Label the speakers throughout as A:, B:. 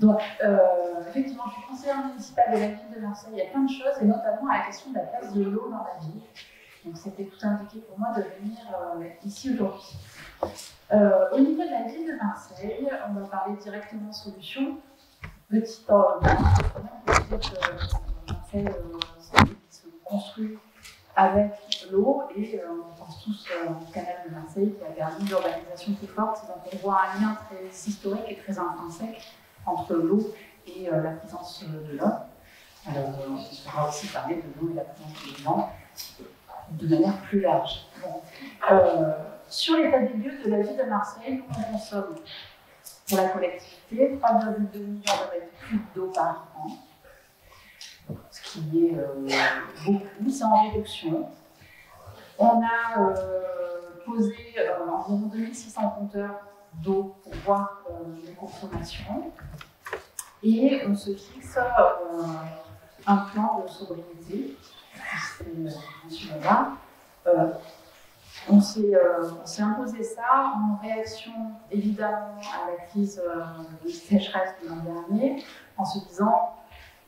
A: Donc, effectivement, je suis conseillère municipale de la ville de Marseille. Il y a plein de choses, et notamment à la question de la place de l'eau dans la ville. Donc, c'était tout indiqué pour moi de venir ici aujourd'hui. Au niveau de la ville de Marseille, on va parler directement solutions. Petit Marseille se construit avec l'eau et on pense tous au canal de Marseille qui a permis l'urbanisation plus forte. Donc on voit un lien très historique et très intrinsèque entre l'eau et la présence de l'homme. Alors on pourra aussi parler de l'eau et la présence de l'homme de manière plus large. Bon. Sur l'état des lieux de la ville de Marseille, on consomme pour la collectivité 3,2 millions de mètres cubes d'eau par an, ce qui est beaucoup, c'est en réduction. On a posé environ 2600 compteurs d'eau pour voir les consommations et on se fixe un plan de sobriété, on s'est imposé ça en réaction évidemment à la crise de sécheresse de l'an dernier, en se disant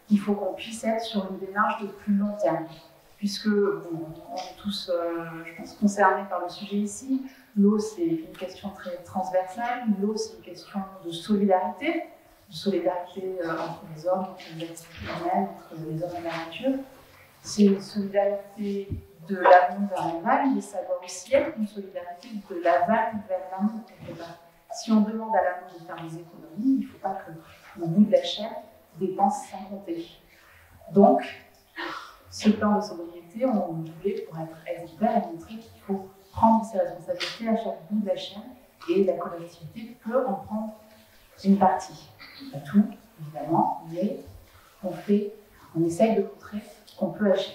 A: qu'il faut qu'on puisse être sur une démarche de plus long terme. Puisque bon, on est tous, je pense, concernés par le sujet ici. L'eau, c'est une question très transversale. L'eau, c'est une question de solidarité entre les hommes, entre les activités humaines, entre les hommes et la nature. C'est une solidarité de l'amont vers l'aval, mais ça doit aussi être une solidarité de l'aval vers l'amont. Si on demande à l'amont de faire des économies, il ne faut pas qu'au bout de la chaîne, dépense sans compter. Donc, ce plan de sobriété, on voulait, pour être exemplaire, et montrer qu'il faut prendre ses responsabilités à chaque bout de la chaîne et la collectivité peut en prendre une partie. Pas tout, évidemment, mais on essaye de montrer qu'on peut agir.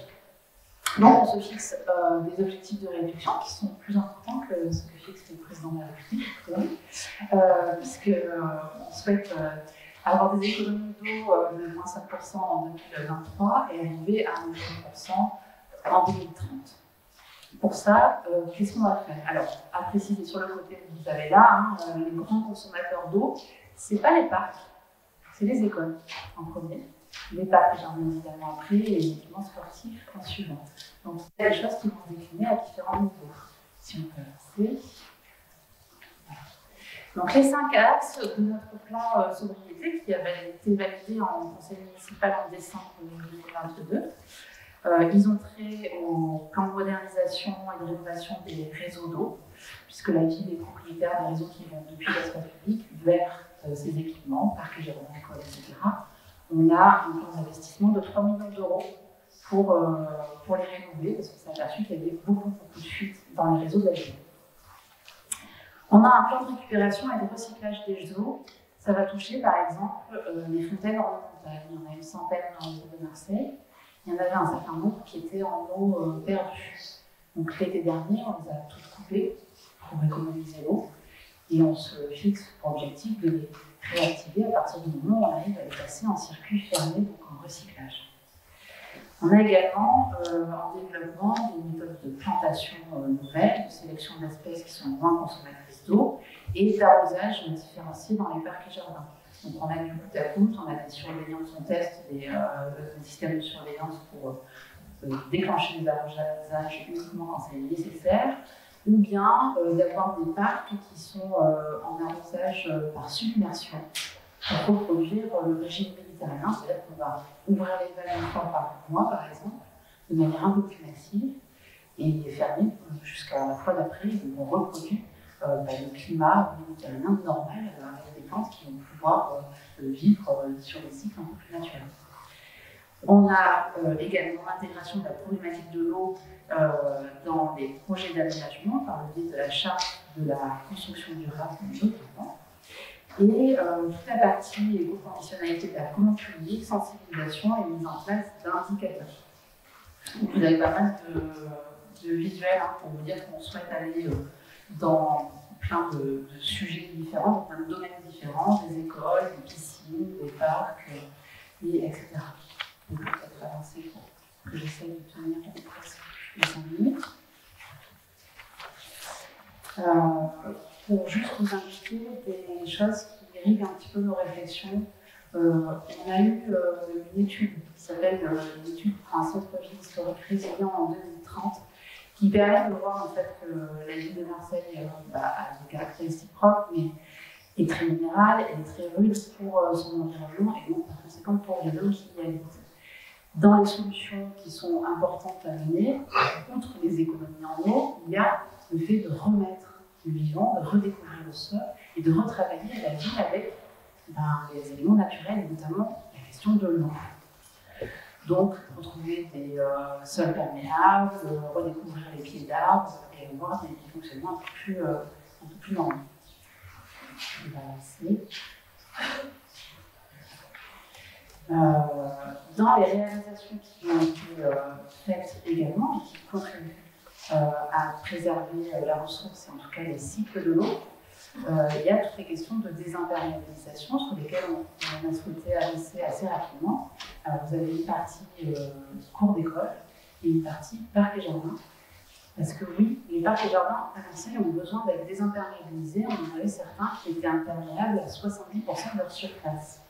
A: Donc, on se fixe des objectifs de réduction qui sont plus importants que ce que fixe le président de la République, puisqu'on souhaite avoir des économies d'eau de moins 5% en 2023 et arriver à moins 5% en 2030. Pour ça, qu'est-ce qu'on va faire? Alors, à préciser sur le côté que vous avez là, les grands consommateurs d'eau, ce n'est pas les parcs, c'est les écoles en premier. Les parcs jardins évidemment après et les équipements sportifs en suivant. Donc, il y a des choses qui vont se décliner à différents niveaux. Si on peut avancer. Voilà. Donc, les 5 axes de notre plan sobriété qui avait été validé en conseil municipal en décembre 2022, ils ont trait au plan de modernisation et de rénovation des réseaux d'eau, puisque la ville est propriétaire des réseaux qui vont depuis l'espace public vers ces équipements, parcs et jardins, écoles, etc. On a un plan d'investissement de 3 millions d'euros pour les rénover, parce qu'on s'est aperçu qu'il y avait beaucoup de fuites dans les réseaux de la ville. On a un plan de récupération et de recyclage des eaux. Ça va toucher par exemple les fontaines en montagne. Il y en a une centaine dans la ville de Marseille. Il y en avait un certain nombre qui étaient en eau perdue. Donc l'été dernier, on les a toutes coupées pour économiser l'eau. Et on se fixe pour objectif de les réactiver à partir du moment où on arrive à les passer en circuit fermé, donc en recyclage. On a également en développement des méthodes de plantation nouvelles, de sélection d'espèces qui sont moins consommatrices d'eau et d'arrosage différencié dans les parcs et jardins. Donc on a du goutte à goutte, on a des surveillances, on teste des systèmes de surveillance pour déclencher les arrosages uniquement quand c'est nécessaire, ou bien d'avoir des parcs qui sont en arrosage par submersion pour reproduire le régime méditerranéen, c'est-à-dire qu'on va ouvrir les vannes une fois par mois, par exemple, de manière un peu plus massive, et fermer jusqu'à la fois d'après, et on reproduit le climat méditerranéen normal avec des plantes qui vont pouvoir vivre sur des cycles un peu plus naturels. On a également l'intégration de la problématique de l'eau dans les projets d'aménagement par le biais de la charte de la construction durable notamment. Et toute la partie éco-conditionnalité de la commande publique, sensibilisation et mise en place d'indicateurs. Vous avez pas mal de visuels pour vous dire qu'on souhaite aller dans plein de sujets différents, dans plein de domaines différents, des écoles, des piscines, des parcs, etc. Donc, peut-être avancer pour que j'essaye de tenir presque les 5 minutes. Pour juste vous indiquer des choses qui irriguent un petit peu nos réflexions on a eu une étude qui s'appelle l'étude pour un centre historique résilient en 2030, qui permet de voir en fait que la ville de Marseille a des caractéristiques propres, mais est très minérale, elle est très rude pour son environnement et donc par conséquent pour les hommes qui y habitent. Dans les solutions qui sont importantes à mener, outre les économies en eau, il y a le fait de remettre le vivant, de redécouvrir le sol et de retravailler la ville avec les éléments naturels, et notamment la question de l'eau. Donc, retrouver des sols perméables, redécouvrir les pieds d'arbres et avoir des fonctionnements un peu plus normaux. On va lancer. Dans les réalisations qui ont été faites également et qui contribuent à préserver la ressource et en tout cas les cycles de l'eau, il y a toutes les questions de désimperméabilisation sur lesquelles on a souhaité avancer assez rapidement. Alors, vous avez une partie cours d'école et une partie parcs et jardins. Parce que oui, les parcs et jardins à Marseille ont besoin d'être désimperméabilisés. On en avait certains qui étaient imperméables à 70% de leur surface.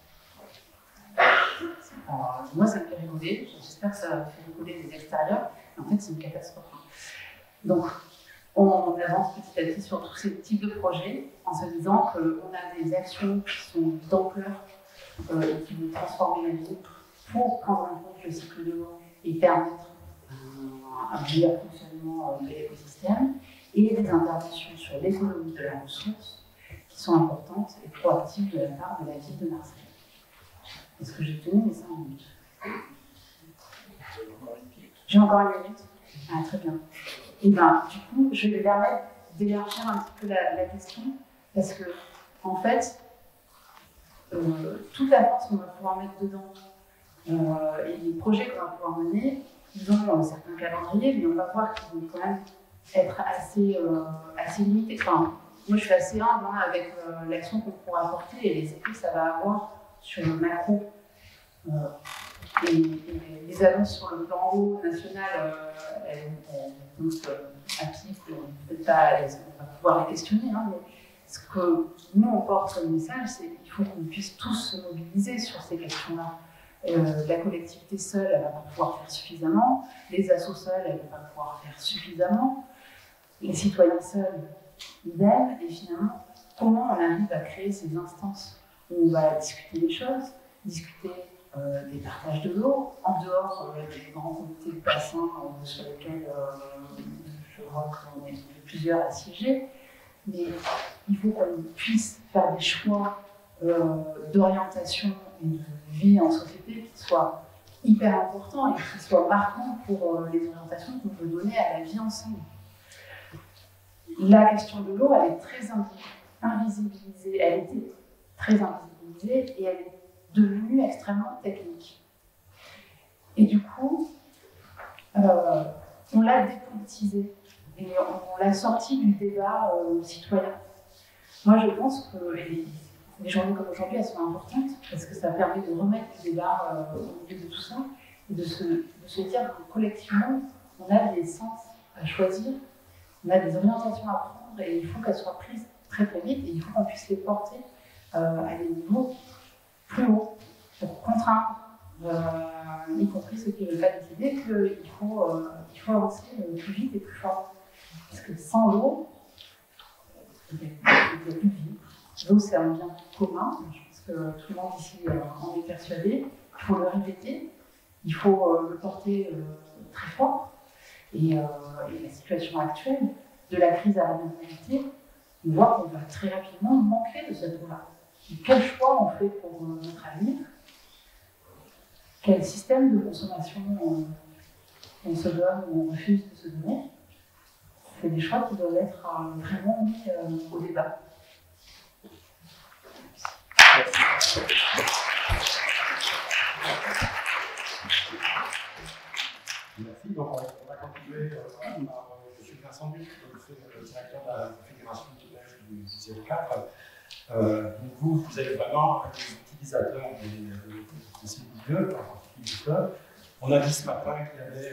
A: Alors, moi, ça me fait rigoler. J'espère que ça va faire rigoler les extérieurs. Mais en fait, c'est une catastrophe. Donc, on avance petit à petit sur tous ces types de projets en se disant qu'on a des actions qui sont d'ampleur et qui vont transformer la vie pour prendre en compte le cycle de l'eau et permettre un meilleur fonctionnement de l'écosystème, et des interventions sur l'économie de la ressource qui sont importantes et proactives de la part de la ville de Marseille. Est-ce que j'ai tenu mes 5 minutes? J'ai encore une minute. Ah, très bien. Et bien, du coup, je vais me permettre d'élargir un petit peu la question, parce que, en fait, toute la force qu'on va pouvoir mettre dedans et les projets qu'on va pouvoir mener, ils ont certains calendriers, mais on va voir qu'ils vont quand même être assez limités. Enfin, moi, je suis assez humble avec l'action qu'on pourra apporter et les effets que ça va avoir sur le macro. Et les annonces sur le plan haut national, elles appliquent, peut-être pas, on va pouvoir les questionner, hein, mais ce que nous on porte comme message, c'est qu'il faut qu'on puisse tous se mobiliser sur ces questions-là. La collectivité seule, elle ne va pas pouvoir faire suffisamment, les assos seuls, elles ne vont pas pouvoir faire suffisamment, les citoyens seuls, idem, et finalement, comment on arrive à créer ces instances où on va discuter des choses, discuter des partages de l'eau, en dehors des grands comités de bassin sur lesquels je vois qu'on est plusieurs à siéger, mais il faut qu'on puisse faire des choix d'orientation et de vie en société qui soient hyper importants et qui soient marquants pour les orientations qu'on veut donner à la vie ensemble. La question de l'eau, elle est très invisibilisée, elle était très invisibilisée et elle est devenue extrêmement technique. Et du coup, on l'a dépolitisée et on l'a sortie du débat citoyen. Moi, je pense que les journées comme aujourd'hui, elles sont importantes parce que ça permet de remettre le débat au milieu de tout ça et de se dire que collectivement, on a des sens à choisir, on a des orientations à prendre et il faut qu'elles soient prises très très vite et il faut qu'on puisse les porter à des niveaux plus haut pour contraindre, y compris ceux qui ne veulent pas décider, qu'il faut avancer plus vite et plus fort. Parce que sans l'eau, il n'y a plus de vie. L'eau, c'est un bien commun, je pense que tout le monde ici en est persuadé. Il faut le répéter, il faut le porter très fort. Et la situation actuelle de la crise à la mondialité, on voit qu'on va très rapidement manquer de cette eau-là. Quel choix on fait pour notre avenir? Quel système de consommation on se donne ou on refuse de se donner? C'est des choix qui doivent être vraiment mis au débat.
B: Merci. Donc, on va continuer. Je suis Vincent Duc, je suis le directeur de la Fédération du collège du 04. Vous êtes vraiment un des utilisateurs de ces milieux, en particulier du club. On a dit ce matin qu'il y avait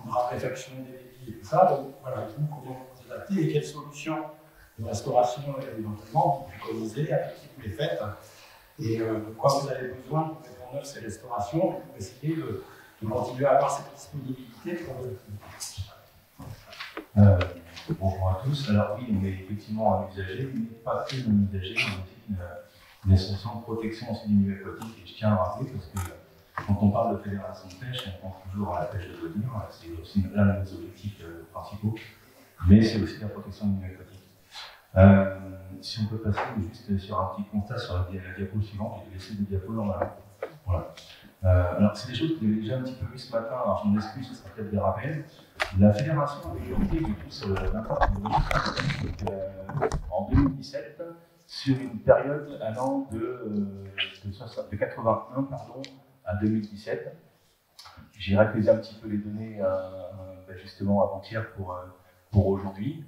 B: une raréfaction des débits et tout ça. Donc, voilà, vous, comment vous adaptez et quelles solutions de restauration éventuellement vous préconisez, avec qui vous les faites. et de quoi vous avez besoin pour mettre en œuvre ces restaurations et pour essayer de continuer à avoir cette disponibilité pour vos activités.
C: Bonjour à tous. Alors oui, on est effectivement un usager, mais pas que un usager, on est aussi une association de protection aussi du milieu aquatique. Et je tiens à rappeler, parce que quand on parle de fédération de pêche, on pense toujours à la pêche de loisirs, c'est aussi l'un de nos objectifs principaux, mais c'est aussi la protection du milieu aquatique. Si on peut passer juste sur un petit constat sur la diapo suivante, j'ai laissé des diapos dans la... Voilà. Alors, c'est des choses que j'ai déjà un petit peu vues ce matin, alors je m'en excuse, ce sera peut-être des rappels. La fédération avait opté du coup sur l'impact en 2017 sur une période allant de 81 à 2017. J'ai réalisé un petit peu les données justement avant-hier pour aujourd'hui.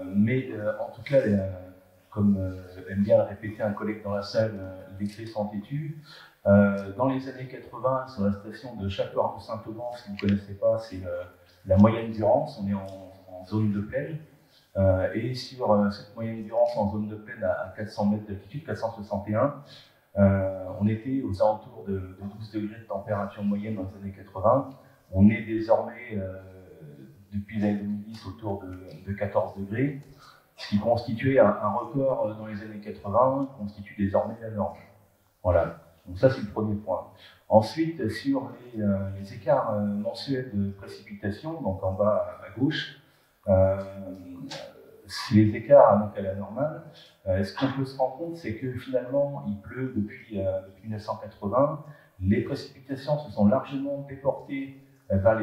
C: Mais en tout cas, comme aime bien le répéter un collègue dans la salle, les clés sont têtues. Dans les années 80, sur la station de Château-Arnoux-Saint-Auban, si vous ne connaissez pas, c'est la moyenne d'urance, on est en zone de plaine. Et sur cette moyenne d'urance en zone de plaine à 400 mètres d'altitude, 461, on était aux alentours de 12 degrés de température moyenne dans les années 80. On est désormais, depuis l'année 2010, autour de 14 degrés, ce qui constituait un record dans les années 80, constitue désormais la norme. Voilà. Donc ça, c'est le premier point. Ensuite, sur les écarts mensuels de précipitation, donc en bas à gauche, si les écarts donc à la normale, ce qu'on peut se rendre compte, c'est que finalement, il pleut depuis 1980. Les précipitations se sont largement déportées vers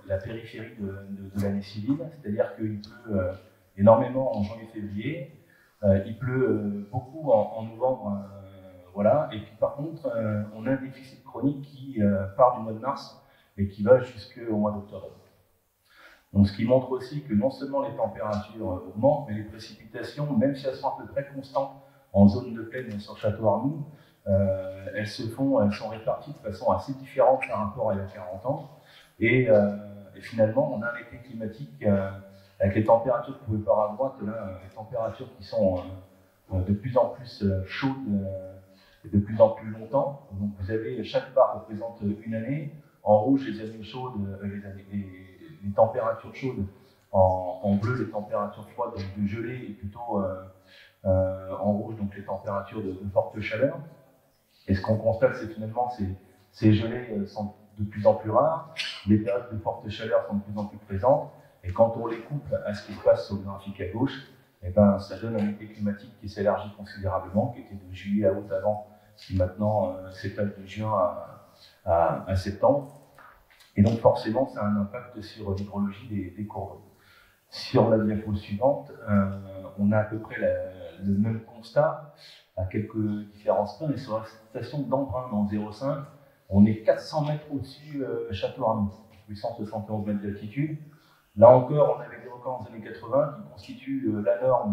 C: la périphérie de l'année civile, c'est-à-dire qu'il pleut énormément en janvier-février, il pleut beaucoup en novembre. Voilà. Et puis par contre, on a un déficit chronique qui part du mois de mars et qui va jusqu'au mois d'octobre. Donc ce qui montre aussi que non seulement les températures augmentent, mais les précipitations, même si elles sont à peu près constantes en zone de plaine sur Château-Arnoux, elles sont réparties de façon assez différente par rapport à il y a 40 ans. Et finalement, on a un été climatique avec les températures que vous pouvez voir à droite, là, les températures qui sont de plus en plus chaudes et de plus en plus longtemps. Donc vous avez, chaque barre représente une année. En rouge, les années chaudes, les températures chaudes. En bleu, les températures froides, donc de gelée, et plutôt en rouge, donc les températures de forte chaleur. Et ce qu'on constate, c'est finalement ces gelées sont de plus en plus rares, les périodes de forte chaleur sont de plus en plus présentes, et quand on les couple à ce qui se passe sur le graphique à gauche, eh ben, ça donne un été climatique qui s'élargit considérablement, qui était de juillet à août avant, qui maintenant s'étale de juin à septembre. Et donc forcément, ça a un impact sur l'hydrologie des cours d'eau. Sur la diapo suivante, on a à peu près le même constat, à quelques différences près, mais sur la station d'Embrun dans 0,5, on est 400 mètres au-dessus Château-Arnoux, 871 mètres d'altitude. Là encore, on avait des records dans les années 80 qui constituent la norme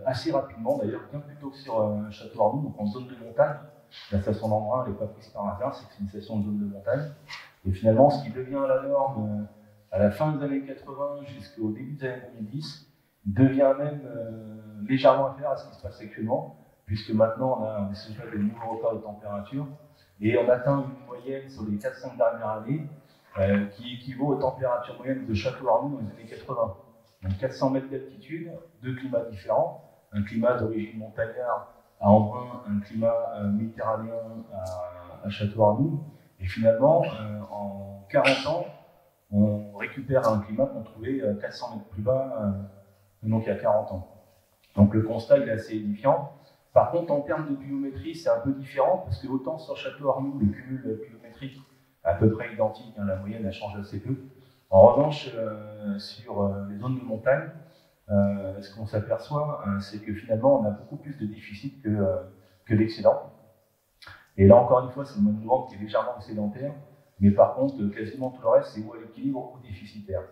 C: assez rapidement, d'ailleurs bien plus tôt que sur Château-Arnoux, donc en zone de montagne. La station d'Embrun, elle n'est pas prise par hasard, c'est que c'est une station de zone de montagne. Et finalement, ce qui devient la norme à la fin des années 80 jusqu'au début des années 2010, devient même légèrement inférieur à ce qui se passe actuellement, puisque maintenant on a des nouveaux records de température, et on atteint une moyenne sur les 4-5 dernières années qui équivaut aux températures moyennes de Château-Arnoux dans les années 80. Donc 400 mètres d'altitude, deux climats différents, un climat d'origine montagnard à Embrun, un climat méditerranéen à Château-Arnoux, et finalement, en 40 ans, on récupère un climat qu'on trouvait 400 mètres plus bas, donc il y a 40 ans. Donc le constat il est assez édifiant. Par contre, en termes de pluviométrie, c'est un peu différent, parce que autant sur Château-Arnoux, le cumul pluviométrique est à peu près identique, hein, la moyenne elle change assez peu. En revanche, sur les zones de montagne, ce qu'on s'aperçoit, c'est que finalement, on a beaucoup plus de déficit que d'excédent. Et là, encore une fois, c'est le mois de novembre qui est légèrement excédentaire, mais par contre, quasiment tout le reste, c'est ou à l'équilibre ou déficitaire.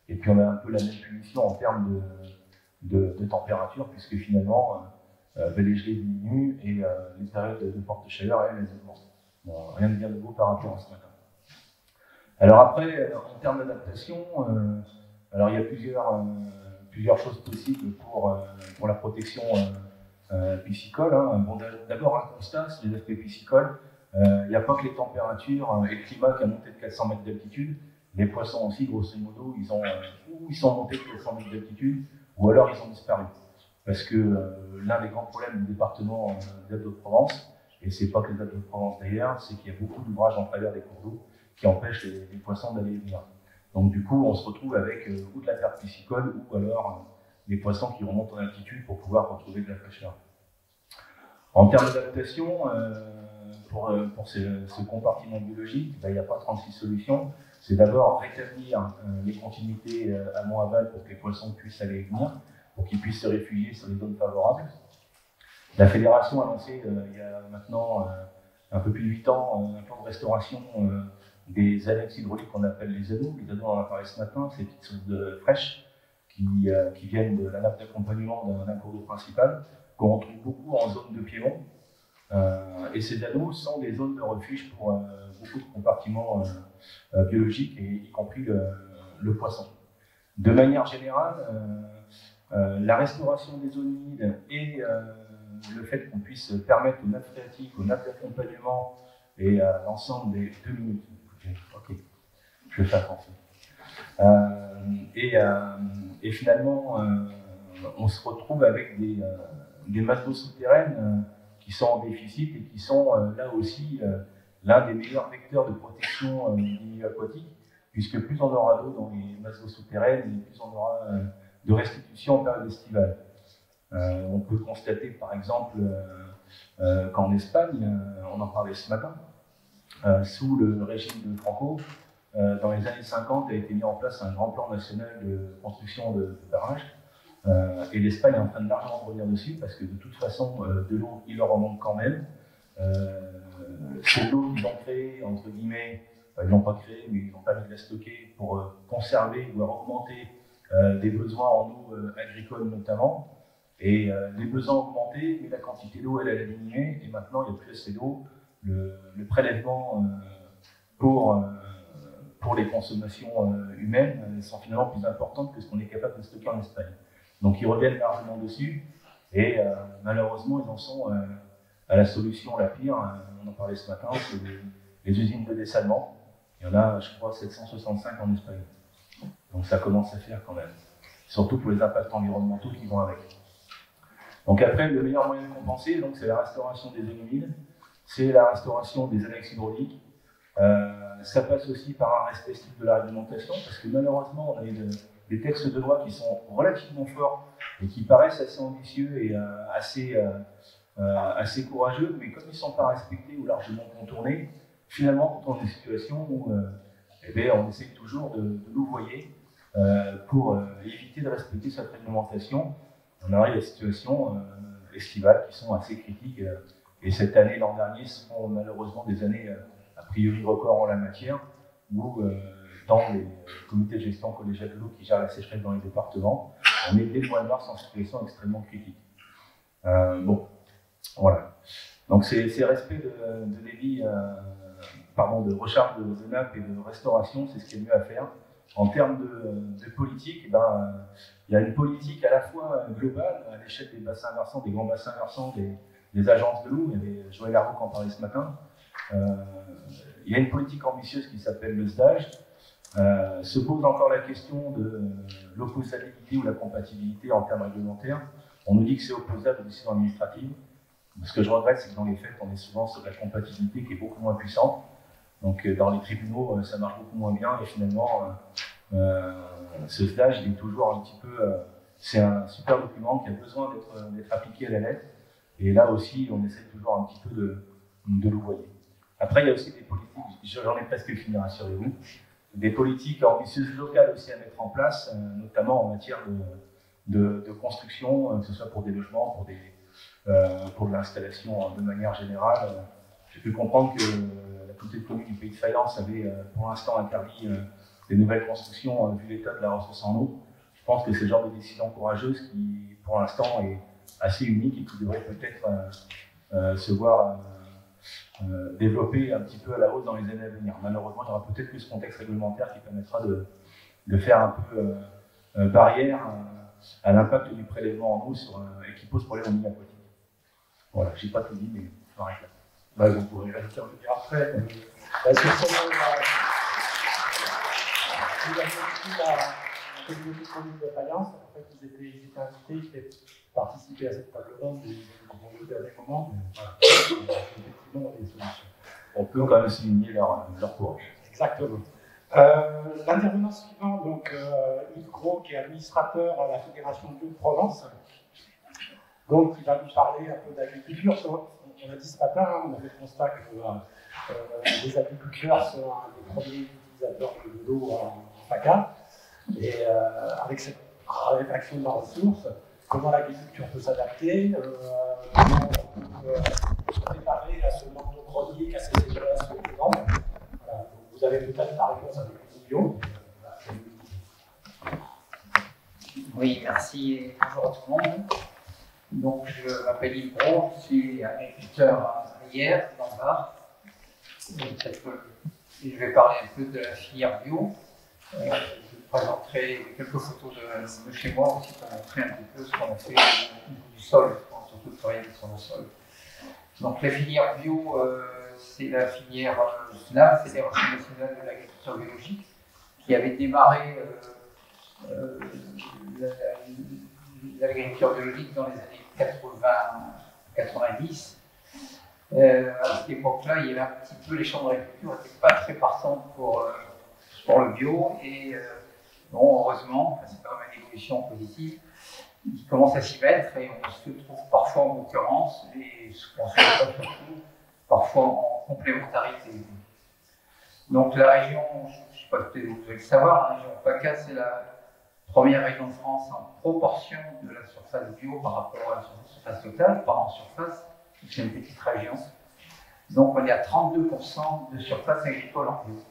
C: Et puis, on a un peu la même punition en termes de température, puisque finalement, les gelées diminuent et les périodes de forte chaleur, elles augmentent. Bon, rien de bien nouveau par rapport à ce matin. Alors après, en termes d'adaptation, alors il y a plusieurs choses possibles pour la protection piscicoles. Hein. Bon, d'abord un constat sur les aspects piscicoles. Il n'y a pas que les températures et le climat qui a monté de 400 mètres d'altitude. Les poissons aussi, grosso modo, ils sont montés de 400 mètres d'altitude, ou alors ils ont disparu. Parce que l'un des grands problèmes du département des Alpes-de-Provence, et c'est pas que les Alpes-de-Provence d'ailleurs, c'est qu'il y a beaucoup d'ouvrages en travers des cours d'eau qui empêchent les poissons d'aller et venir. Donc du coup, on se retrouve avec ou de la terre piscicole, ou alors des poissons qui remontent en altitude pour pouvoir retrouver de la fraîcheur. En termes d'adaptation, pour ce compartiment biologique, il n'y a pas 36 solutions. C'est d'abord rétablir les continuités amont-aval pour que les poissons puissent aller et venir, pour qu'ils puissent se réfugier sur les zones favorables. La fédération a lancé il y a maintenant un peu plus de 8 ans un plan de restauration des annexes hydrauliques qu'on appelle les anneaux. Les anneaux, on en a parlé ce matin, c'est des petites sources fraîches qui viennent de la nappe d'accompagnement d'un cours d'eau principal, qu'on retrouve beaucoup en zone de piémont. Et ces anneaux sont des zones de refuge pour beaucoup de compartiments biologiques, et y compris le poisson. De manière générale, la restauration des zones humides et le fait qu'on puisse permettre aux nappes phréatiques, aux nappes d'accompagnement et à l'ensemble des 2 minutes. Ok, je vais faire attention. Et finalement, on se retrouve avec des masses d'eau souterraines qui sont en déficit et qui sont là aussi l'un des meilleurs vecteurs de protection du milieu aquatique, puisque plus on aura d'eau dans les masses d'eau souterraines, et plus on aura de restitution en période estivale. On peut constater par exemple qu'en Espagne, on en parlait ce matin, sous le régime de Franco, dans les années 50 a été mis en place un grand plan national de construction de barrages, et l'Espagne est en train de largement revenir dessus, parce que de toute façon, de l'eau, il leur remonte quand même. C'est l'eau qu'ils ont créée, entre guillemets, ils ne l'ont pas créée, mais ils ont permis de la stocker pour conserver, voire augmenter des besoins en eau agricole notamment. Et les besoins ont augmenté, mais la quantité d'eau, elle a diminué, et maintenant, il n'y a plus assez d'eau. Le prélèvement pour les consommations humaines sont finalement plus importantes que ce qu'on est capable de stocker en Espagne. Donc ils reviennent largement dessus, et malheureusement ils en sont à la solution la pire. On en parlait ce matin, c'est les usines de dessalement. Il y en a, je crois, 765 en Espagne. Donc ça commence à faire quand même, surtout pour les impacts environnementaux qui vont avec. Donc après, le meilleur moyen de compenser, c'est la restauration des zones humides, c'est la restauration des annexes hydrauliques. Ça passe aussi par un respect strict de la réglementation, parce que malheureusement, on a des textes de loi qui sont relativement forts et qui paraissent assez ambitieux et assez courageux, mais comme ils ne sont pas respectés ou largement contournés, finalement, quand on est dans une situation où on essaie toujours de louvoyer pour éviter de respecter cette réglementation, on arrive à des situations estivales qui sont assez critiques. Et cette année, l'an dernier, seront malheureusement des années a priori records en la matière, où dans les comités de gestion collégiale de l'eau qui gèrent la sécheresse dans les départements, on est dès le mois de mars en situation extrêmement critique. Bon, voilà. Donc ces respects de débit, de recharge de nappes et de restauration, c'est ce qui est mieux à faire. En termes de politique, il y a une politique à la fois globale, à l'échelle des bassins versants, des grands bassins versants, des agences de l'eau. Il y avait Joël Arnaud qui en parlait ce matin. Il y a une politique ambitieuse qui s'appelle le SDAGE. Se pose encore la question de l'opposabilité ou la compatibilité en termes réglementaires. On nous dit que c'est opposable aux décisions administratives. Ce que je regrette, c'est que dans les faits, on est souvent sur la compatibilité qui est beaucoup moins puissante. Donc dans les tribunaux, ça marche beaucoup moins bien, et finalement, ce SDAGE, il est toujours un petit peu... c'est un super document qui a besoin d'être appliqué à la lettre. Et là aussi, on essaie toujours un petit peu de louvoyer. Après, il y a aussi des politiques, j'en ai presque fini, rassurez-vous, des politiques ambitieuses locales aussi à mettre en place, notamment en matière de construction, que ce soit pour des logements, pour de l'installation de manière générale. J'ai pu comprendre que la communauté de communes du Pays de Fayence avait pour l'instant interdit des nouvelles constructions vu l'état de la ressource en eau. Je pense que c'est le genre de décision courageuse qui, pour l'instant, est assez unique et qui devrait peut-être se voir développer un petit peu à la hausse dans les années à venir. Malheureusement, il y aura peut-être plus ce contexte réglementaire qui permettra de faire un peu barrière à l'impact du prélèvement en eau et qui pose problème au milieu aquatique. Voilà, j'ai pas tout dit, mais on s'arrête là.
B: Bah, vous pourrez intervenir après. Parce que vous avez aussi la communauté de communes de Fayence. En fait, ils étaient invités, ils participer à cette table ronde, ils ont le dernier moment. Mais voilà, effectivement, des solutions.
C: On peut quand même souligner leur courage.
B: Exactement. L'intervenant suivant, donc Yves Gros, qui est administrateur à la Fédération Bio de Provence. Donc, il va nous parler un peu d'agriculture. On a dit ce matin, on a fait le constat que les agriculteurs sont un des premiers utilisateurs de l'eau en PACA. Et avec cette rédaction de la ressource, comment l'agriculture peut s'adapter, comment on peut préparer à ce manque d'eau chronique, à ces sécheresses énormes. Voilà. Vous avez peut-être la réponse avec le bio.
D: Oui, merci et bonjour à tout le monde. Donc, je m'appelle Yves Gros, je suis agriculteur à Hyères, dans le Var. Je vais parler un peu de la filière bio. Je vous présenterai quelques photos de chez moi aussi pour montrer un petit peu ce qu'on a fait du sol, surtout de travailler sur le sol. Donc, la filière bio, c'est la filière FNAB, Fédération nationale de l'agriculture biologique, qui avait démarré l'agriculture biologique dans les années 80-90. À cette époque-là, il y avait un petit peu, les chambres d'agriculture n'étaient pas très partantes pour le bio, et bon, heureusement, c'est quand même une évolution positive, ils commencent à s'y mettre et on se trouve parfois en concurrence, et ce qu'on se fait pas surtout, parfois en complémentarité. Donc la région, je ne sais pas si vous devez le savoir, la région PACA, c'est la première région de France en proportion de la surface bio par rapport à la surface totale, pas en surface, c'est une petite région. Donc on est à 32% de surface agricole en bio.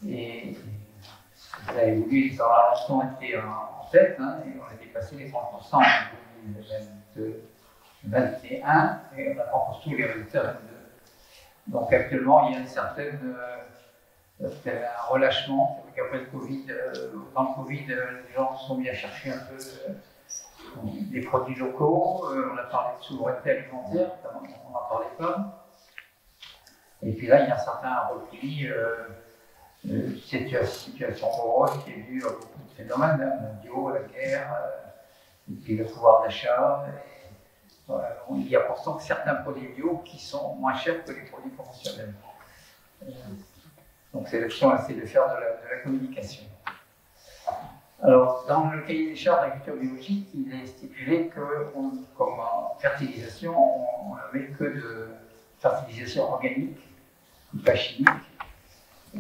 D: Et ça a évolué, ça a longtemps été en tête, hein, et on a dépassé les 30% en 2021, et on a encore tous les résultats 22. Donc actuellement, il y a une certaine un relâchement. Après le Covid, dans le Covid, les gens se sont mis à chercher un peu des produits locaux. On a parlé de souveraineté alimentaire, on n'en parlait pas. Et puis là, il y a un certain repli, situation morose qui est due à beaucoup de phénomènes mondiaux, la guerre, et puis le pouvoir d'achat. Il y a pourtant certains produits bio qui sont moins chers que les produits conventionnels. Donc c'est l'option, c'est de faire de la communication. Alors, dans le cahier des charges d'agriculture biologique, il est stipulé que, comme en fertilisation, on ne met que de fertilisation organique, pas chimique.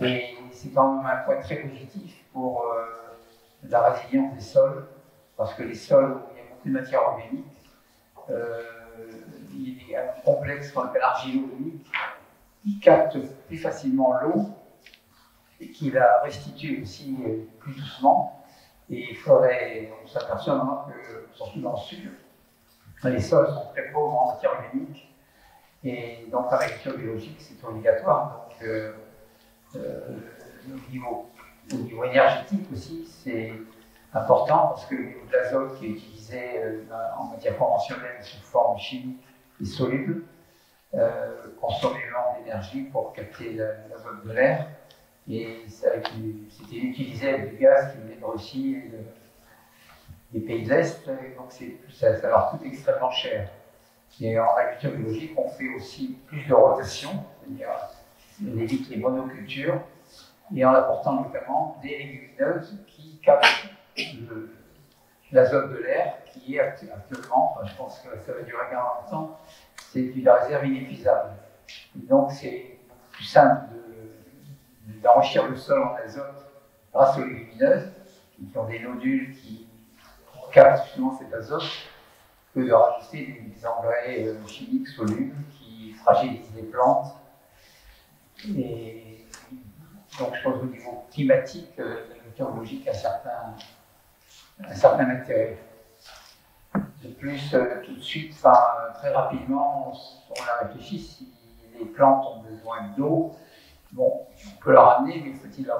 D: Et c'est quand même un point très positif pour la résilience des sols, parce que les sols où il y a beaucoup de matière organique, il y a un complexe qu'on appelle argilo-humique qui capte plus facilement l'eau et qui la restitue aussi plus doucement. Et on s'aperçoit que, surtout dans le sud, les sols sont très pauvres en matière organique. Et donc la l'agriculture biologique, c'est obligatoire. Donc au niveau énergétique aussi, c'est important parce que le niveau de l'azote qui est utilisé en matière conventionnelle sous forme chimique est soluble, consomme énormément d'énergie pour capter l'azote de l'air. Et c'était utilisé avec du gaz qui venait de Russie et des pays de l'Est, donc ça leur coûte extrêmement cher. Et en agriculture biologique, on fait aussi plus de rotation, c'est-à-dire on évite les monocultures, et en apportant notamment des légumineuses qui captent l'azote de l'air, qui est actuellement, je pense que ça va durer encore longtemps, c'est une réserve inépuisable. Et donc c'est plus simple d'enrichir le sol en azote grâce aux légumineuses, qui ont des nodules qui captent justement cet azote, que de rajouter des engrais chimiques solubles qui fragilisent les plantes. Et donc je pense qu'au niveau climatique, l'agriculture biologique a un certain intérêt. De plus, tout de suite, très rapidement, on a réfléchi si les plantes ont besoin d'eau. Bon, on peut leur amener, mais faut-il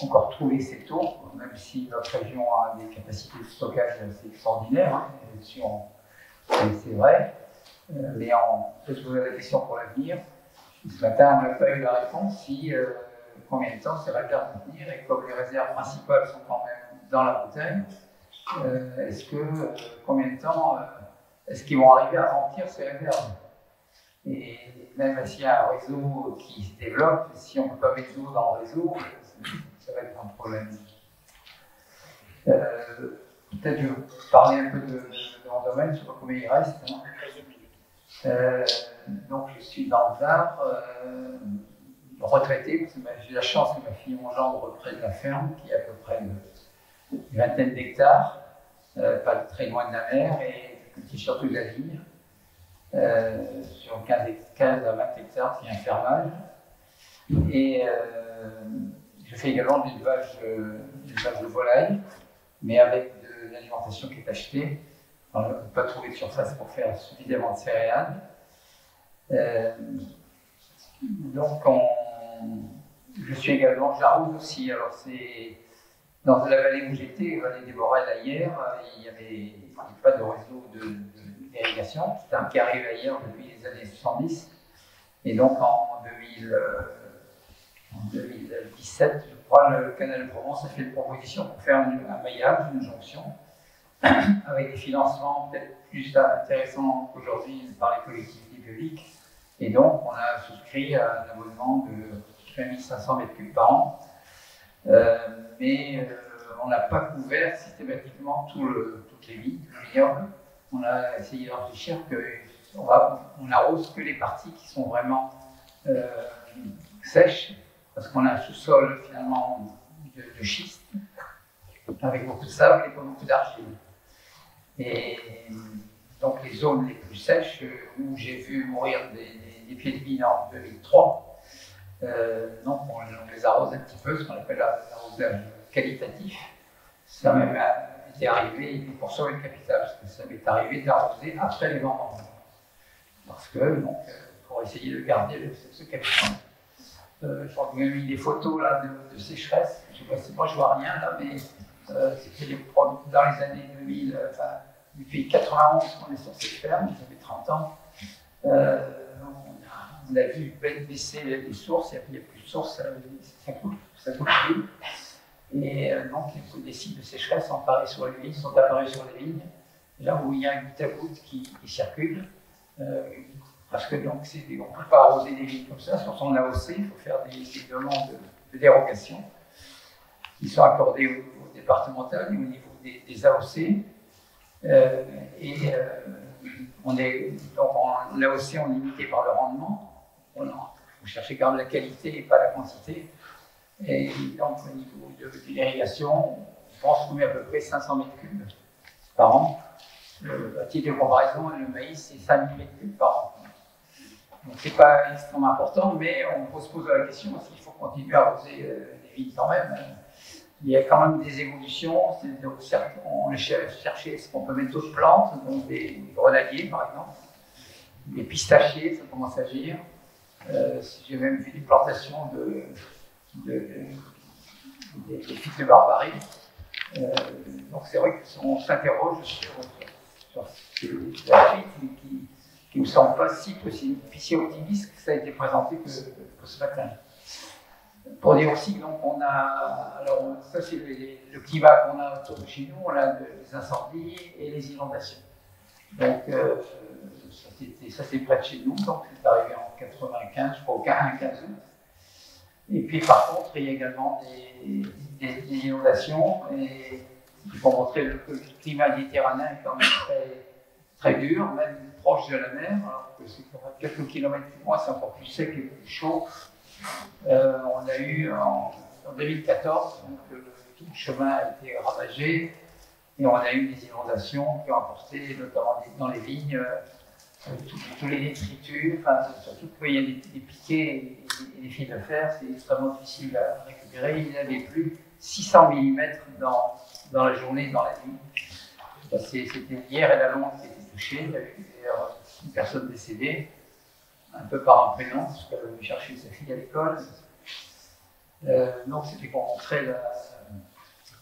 D: encore trouver cette eau, même si notre région a des capacités de stockage assez extraordinaires, hein, c'est vrai. Mais on peut se poser la question pour l'avenir. Ce matin, on n'a pas eu la réponse si combien de temps ça va bien retenir, et comme les réserves principales sont quand même dans la bouteille, combien de temps est-ce qu'ils vont arriver à remplir ces réserves? Et même s'il y a un réseau qui se développe, si on ne peut pas mettre d'eau dans le réseau, ça va être un problème. Peut-être je vais vous parler un peu de mon domaine, je ne sais pas combien il reste. Donc je suis dans le Var, retraité, parce que j'ai la chance que ma fille et mon gendre reprennent la ferme, qui est à peu près une vingtaine d'hectares, pas très loin de la mer, et cultive surtout de la vigne. Sur 15 à 20 hectares, c'est un fermage. Et je fais également de l'élevage de volailles, mais avec de l'alimentation qui est achetée. On ne peut pas trouver de surface pour faire suffisamment de céréales. Donc, je suis également, j'arrose aussi. Alors, c'est dans la vallée où j'étais, la vallée des Borel, hier, il n'y avait pas de réseau d'irrigation. C'est un qui arrive ailleurs depuis les années 70. Et donc, en 2017, je crois, le Canal de Provence a fait une proposition pour faire un maillage, une jonction, avec des financements peut-être plus intéressants qu'aujourd'hui par les collectivités publiques. Et donc, on a souscrit à un abonnement de 2500 m3 par an. Mais on n'a pas couvert systématiquement toutes les vignes, le vignoble. On a essayé de réfléchir qu'on n'arrose que les parties qui sont vraiment sèches, parce qu'on a un sous-sol finalement de schiste, avec beaucoup de sable et pas beaucoup d'argile. Et donc les zones les plus sèches, où j'ai vu mourir des pieds de vigne en 2003, donc on les arrose un petit peu, ce qu'on appelle l'arrosage qualitatif. Ça m'a même été arrivé pour sauver le capital, parce que ça m'est arrivé d'arroser après les vendanges. Parce que, donc, pour essayer de garder ce capital. Je crois que vous avez mis des photos là, de sécheresse. Je ne sais pas si moi je vois rien là, mais c'était dans les années 2000, depuis 91 qu'on est sur cette ferme, ça fait 30 ans. On a vu baisser les sources, il n'y a plus de sources, ça coule plus. Et donc des sites de sécheresse sont apparus sur les vignes, là où il y a un goutte à goutte qui circule. Parce que donc, on ne peut pas arroser des vignes comme ça, sur son AOC, il faut faire des demandes de dérogation qui sont accordées au niveau départemental et au niveau des AOC. Donc en AOC, on est limité par le rendement. Il faut chercher quand même la qualité et pas la quantité. Et donc au niveau de l'irrigation, je pense qu'on met à peu près 500 m3 par an. À titre de comparaison, le maïs, c'est 5000 m3 par an. Donc c'est pas extrêmement important, mais on peut se poser la question s'il faut continuer à arroser les vignes quand même. Il y a quand même des évolutions. On cherchait est-ce qu'on peut mettre d'autres plantes, donc des grenadiers par exemple, des pistachiers, ça commence à agir. J'ai même vu des plantations des figues de Barbarie. Donc c'est vrai qu'on s'interroge sur ces suites qui ne me semble pas si optimiste que ça a été présenté que ce matin. Pour dire aussi que donc on a, alors ça c'est le climat qu'on a autour de chez nous, on a les incendies et les inondations. Donc ça c'est près de chez nous, donc c'est arrivé en 95, je crois au 15 août. Et puis par contre il y a également des inondations, et il faut montrer que le climat méditerranéen est quand même très dur, même proche de la mer, alors que c'est quelques kilomètres plus loin, c'est encore plus sec et plus chaud. On a eu en 2014, donc, le chemin a été ravagé, et on a eu des inondations qui ont apporté, notamment dans les vignes, tous les détritus, surtout quand il y a des piquets et des fils de fer, c'est extrêmement difficile à récupérer. Il n'y avait plus 600 mm dans la journée dans la nuit. C'était hier et la Londe qui étaient touchées. Il y a eu d'ailleurs une personne décédée, un peu par imprénom, parce qu'elle venait chercher sa fille à l'école. Donc c'était pour montrer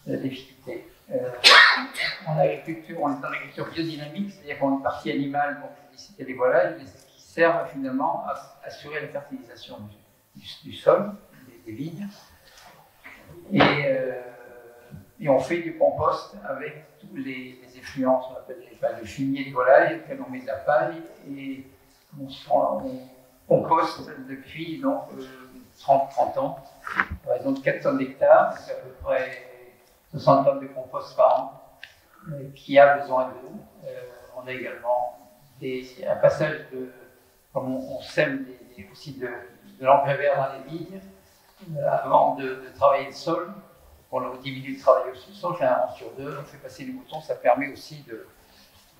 D: la difficulté. En agriculture, on est en agriculture biodynamique, c'est-à-dire qu'on a une partie animale, donc c'était les volailles, mais qui servent finalement à assurer la fertilisation du sol, des vignes. Et on fait du compost avec tous les effluents, on appelle le fumier de volaille, auquel on met de la paille, et on composte depuis donc 30 ans, par exemple 4 tonnes d'hectares, c'est à peu près 60 tonnes de compost par an, qui a besoin d'eau. On a également un passage comme on sème aussi de l'engrais vert dans les vignes, avant de travailler le sol. On diminue le travail sur le sol, on fait un rang sur 2, on fait passer les boutons, ça permet aussi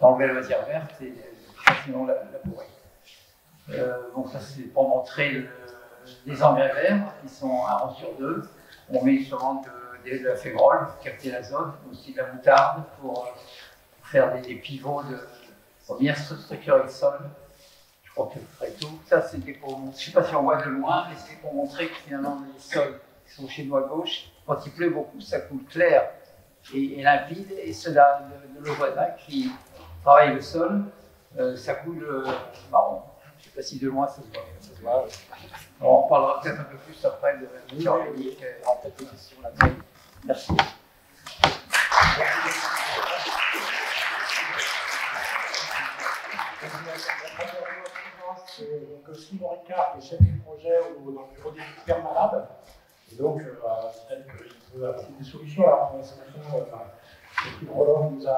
D: d'enlever la matière verte et de facilement la labourer. Donc ça c'est pour montrer les engrais verts qui sont un rang sur 2. On met justement de la févrole pour capter l'azote, aussi de la moutarde pour faire des pivots pour bien structurer le sol. Je crois que je ferai tout. Ça c'était pour, je ne sais pas si on voit de loin, mais c'est pour montrer que finalement les sols qui sont chez nous à gauche, quand il pleut beaucoup, ça coule clair et limpide, et ceux-là de nos voisins qui travaillent le sol, ça coule marron. Je ne sais pas si de loin ça se voit. Alors, on parlera peut-être un peu plus après de matière organique en compétition là-dessus. Merci.
B: Donc Simon Ricard, qui est chef du projet dans le bureau des Permalab. Et donc, peut-être qu'il peut apporter des solutions. Alors, la solution, le psychologue nous a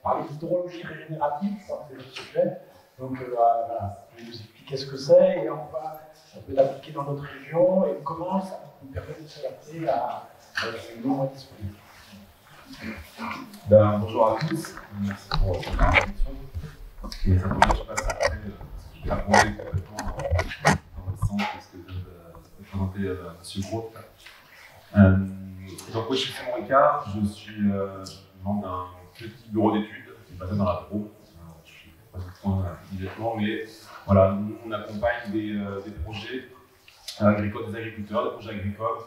B: parlé d'hydrologie régénérative, je crois que c'est le sujet. Donc, voilà, je vais vous expliquer ce que c'est et ça peut l'appliquer dans notre région et comment ça nous permet de s'adapter à une norme disponible.
E: Bonjour à tous, merci pour cette introduction. Et ça tombe, je passe après, je vais abonder complètement dans le sens de ce que vient de présenter M. Gros. Donc, oui, je suis Simon Ricard, je suis membre d'un petit bureau d'études qui est basé dans la Drôme. Je ne suis pas du point immédiatement, mais voilà, on accompagne des projets agricoles, des agriculteurs, des projets agricoles,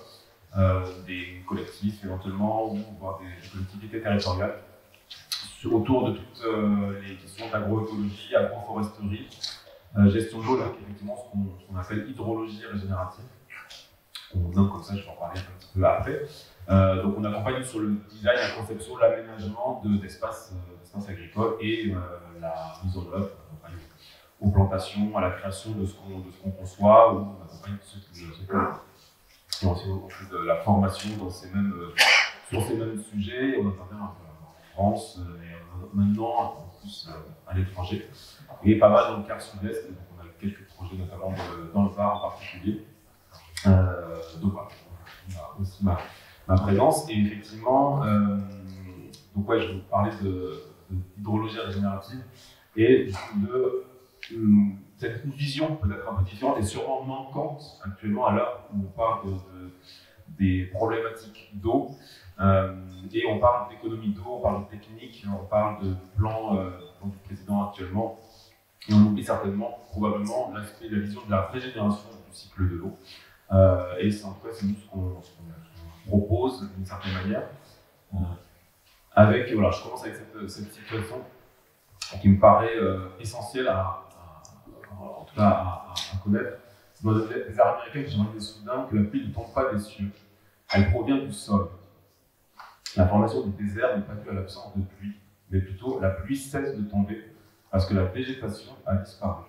E: des collectifs éventuellement, ou voire des collectivités territoriales, autour de toutes les questions d'agroécologie, agroforesterie, gestion de l'eau, donc effectivement ce qu'on appelle hydrologie régénérative. On nomme comme ça, je vais en parler un petit peu après. Donc on accompagne sur le design, la conception, l'aménagement d'espaces agricoles et la mise en œuvre, aux plantations, à la création de ce qu'on conçoit, ou on accompagne ceux qui ont aussi de la formation sur ces mêmes sujets. On intervient un peu en France et maintenant un peu plus à l'étranger, et pas mal dans le quart sud-est. Donc on a quelques projets notamment dans le Var en particulier. Donc voilà, on a aussi ma présence. Et effectivement, donc ouais, je vais vous parler d'hydrologie régénérative et de cette vision peut-être un peu différente et sûrement manquante actuellement à l'heure où on parle des problématiques d'eau, et on parle d'économie d'eau, on parle de technique, on parle de plan du président actuellement, et on oublie certainement, probablement, l'aspect de la vision de la régénération du cycle de l'eau. Et c'est en tout cas c'est nous ce qu'on propose d'une certaine manière. Avec, voilà, je commence avec cette situation qui me paraît essentielle en tout cas à connaître. Dans les arts américains qui j'aimerais des soudain que la pluie ne tombe pas des cieux, elle provient du sol. La formation du désert n'est pas due à l'absence de pluie, mais plutôt la pluie cesse de tomber parce que la végétation a disparu.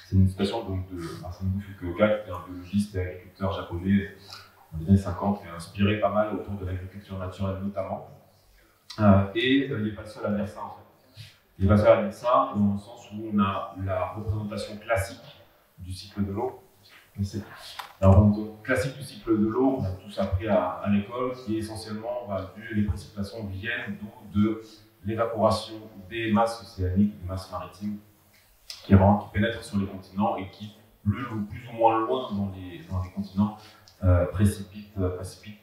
E: C'est une citation donc de Masamu Fukuoka, qui est un biologiste et agriculteur japonais dans les années 50, qui a inspiré pas mal autour de l'agriculture naturelle notamment. Et il n'est pas le seul à dire ça en fait. Il n'est pas seul à dire ça dans le sens où on a la représentation classique du cycle de l'eau. La représentation classique du cycle de l'eau, on a tous appris à l'école, qui est essentiellement les précipitations viennent de l'évaporation des masses océaniques, des masses maritimes, qui pénètrent sur les continents et qui, plus ou moins loin dans les continents, précipitent,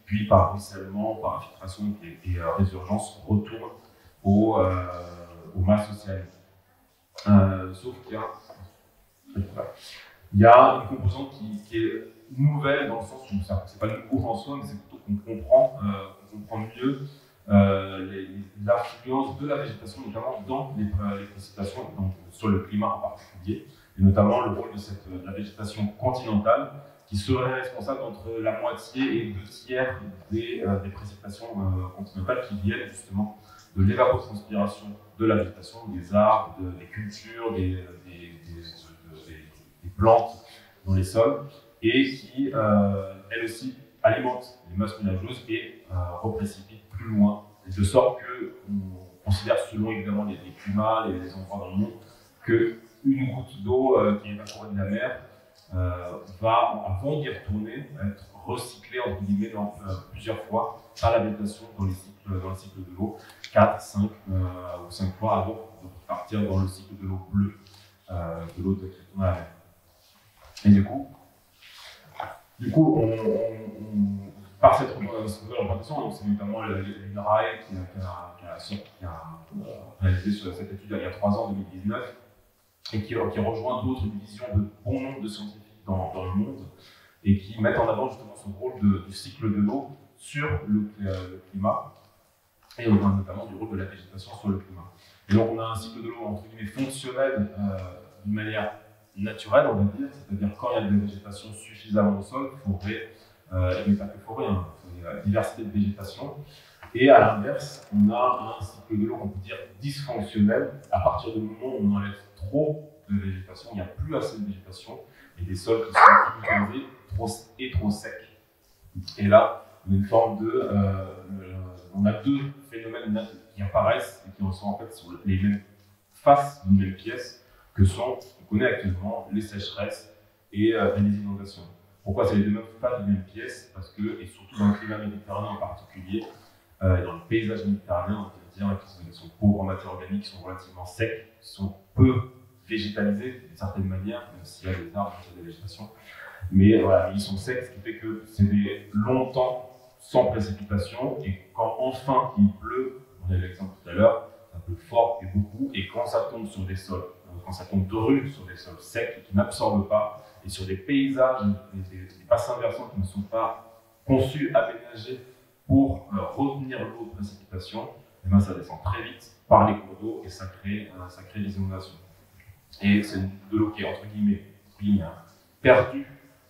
E: puis par ruissellement, par infiltration et résurgence, retournent aux masses océaniques. Sauf qu'il y a une composante qui est nouvelle dans le sens où c'est pas nouveau en soi, mais c'est plutôt qu'on comprend comprendre mieux l'influence de la végétation, notamment dans les précipitations, donc sur le climat en particulier, et notamment le rôle de la végétation continentale, qui serait responsable d'entre la moitié et 2/3 des précipitations continentales qui viennent justement de l'évapotranspiration de la végétation, des arbres, des cultures, des plantes dans les sols, et qui, elles aussi, alimentent les masses nuageuses et reprécipitent plus loin, de sorte qu'on considère, selon évidemment les climats, les endroits dans le monde, qu'une goutte d'eau qui est évaporée de la mer va, avant d'y retourner, être recyclée entre guillemets plusieurs fois par la végétation dans le cycle de l'eau, 4, 5 ou 5 fois avant de repartir dans le cycle de l'eau bleue, de l'eau qui retourne à la mer. Et du coup, par cette représentation, c'est notamment l'INRAE qui a réalisé sur cette étude il y a 3 ans, en 2019, et qui rejoint d'autres visions de bon nombre de scientifiques dans le monde, et qui mettent en avant justement ce rôle du cycle de l'eau sur le climat, et notamment du rôle de la végétation sur le climat. Et donc on a un cycle de l'eau entre guillemets fonctionnel d'une manière naturelle, on va dire, c'est-à-dire quand il y a de la végétation suffisamment au sol, forêt, mais pas que forêt, hein, il y a diversité de végétation. Et à l'inverse, on a un cycle de l'eau qu'on peut dire dysfonctionnel. À partir du moment où on enlève trop de végétation, il n'y a plus assez de végétation, et des sols qui sont utilisés trop secs. Et là, on a une forme de... on a 2 phénomènes qui apparaissent et qui sont en fait sur les mêmes faces d'une même pièce, que sont, on connaît actuellement, les sécheresses et les inondations. Pourquoi c'est les 2 mêmes faces d'une même pièce? Parce que, et surtout dans le climat méditerranéen en particulier, dans le paysage méditerranéen, on peut dire qu'ils sont pauvres en matière organique, qui sont relativement secs, qui sont peu végétalisés d'une certaine manière, même s'il y a des arbres, il y a des végétations. Mais voilà, ils sont secs, ce qui fait que c'est des longs temps sans précipitation, et quand enfin il pleut, on a l'exemple tout à l'heure, ça pleut fort et beaucoup, et quand ça tombe sur des sols, quand ça tombe de rue sur des sols secs et qui n'absorbent pas, et sur des paysages, des bassins versants qui ne sont pas conçus, aménagés pour retenir l'eau de précipitation, et ben ça descend très vite par les cours d'eau et ça crée des inondations. Et c'est de l'eau qui est entre guillemets perdue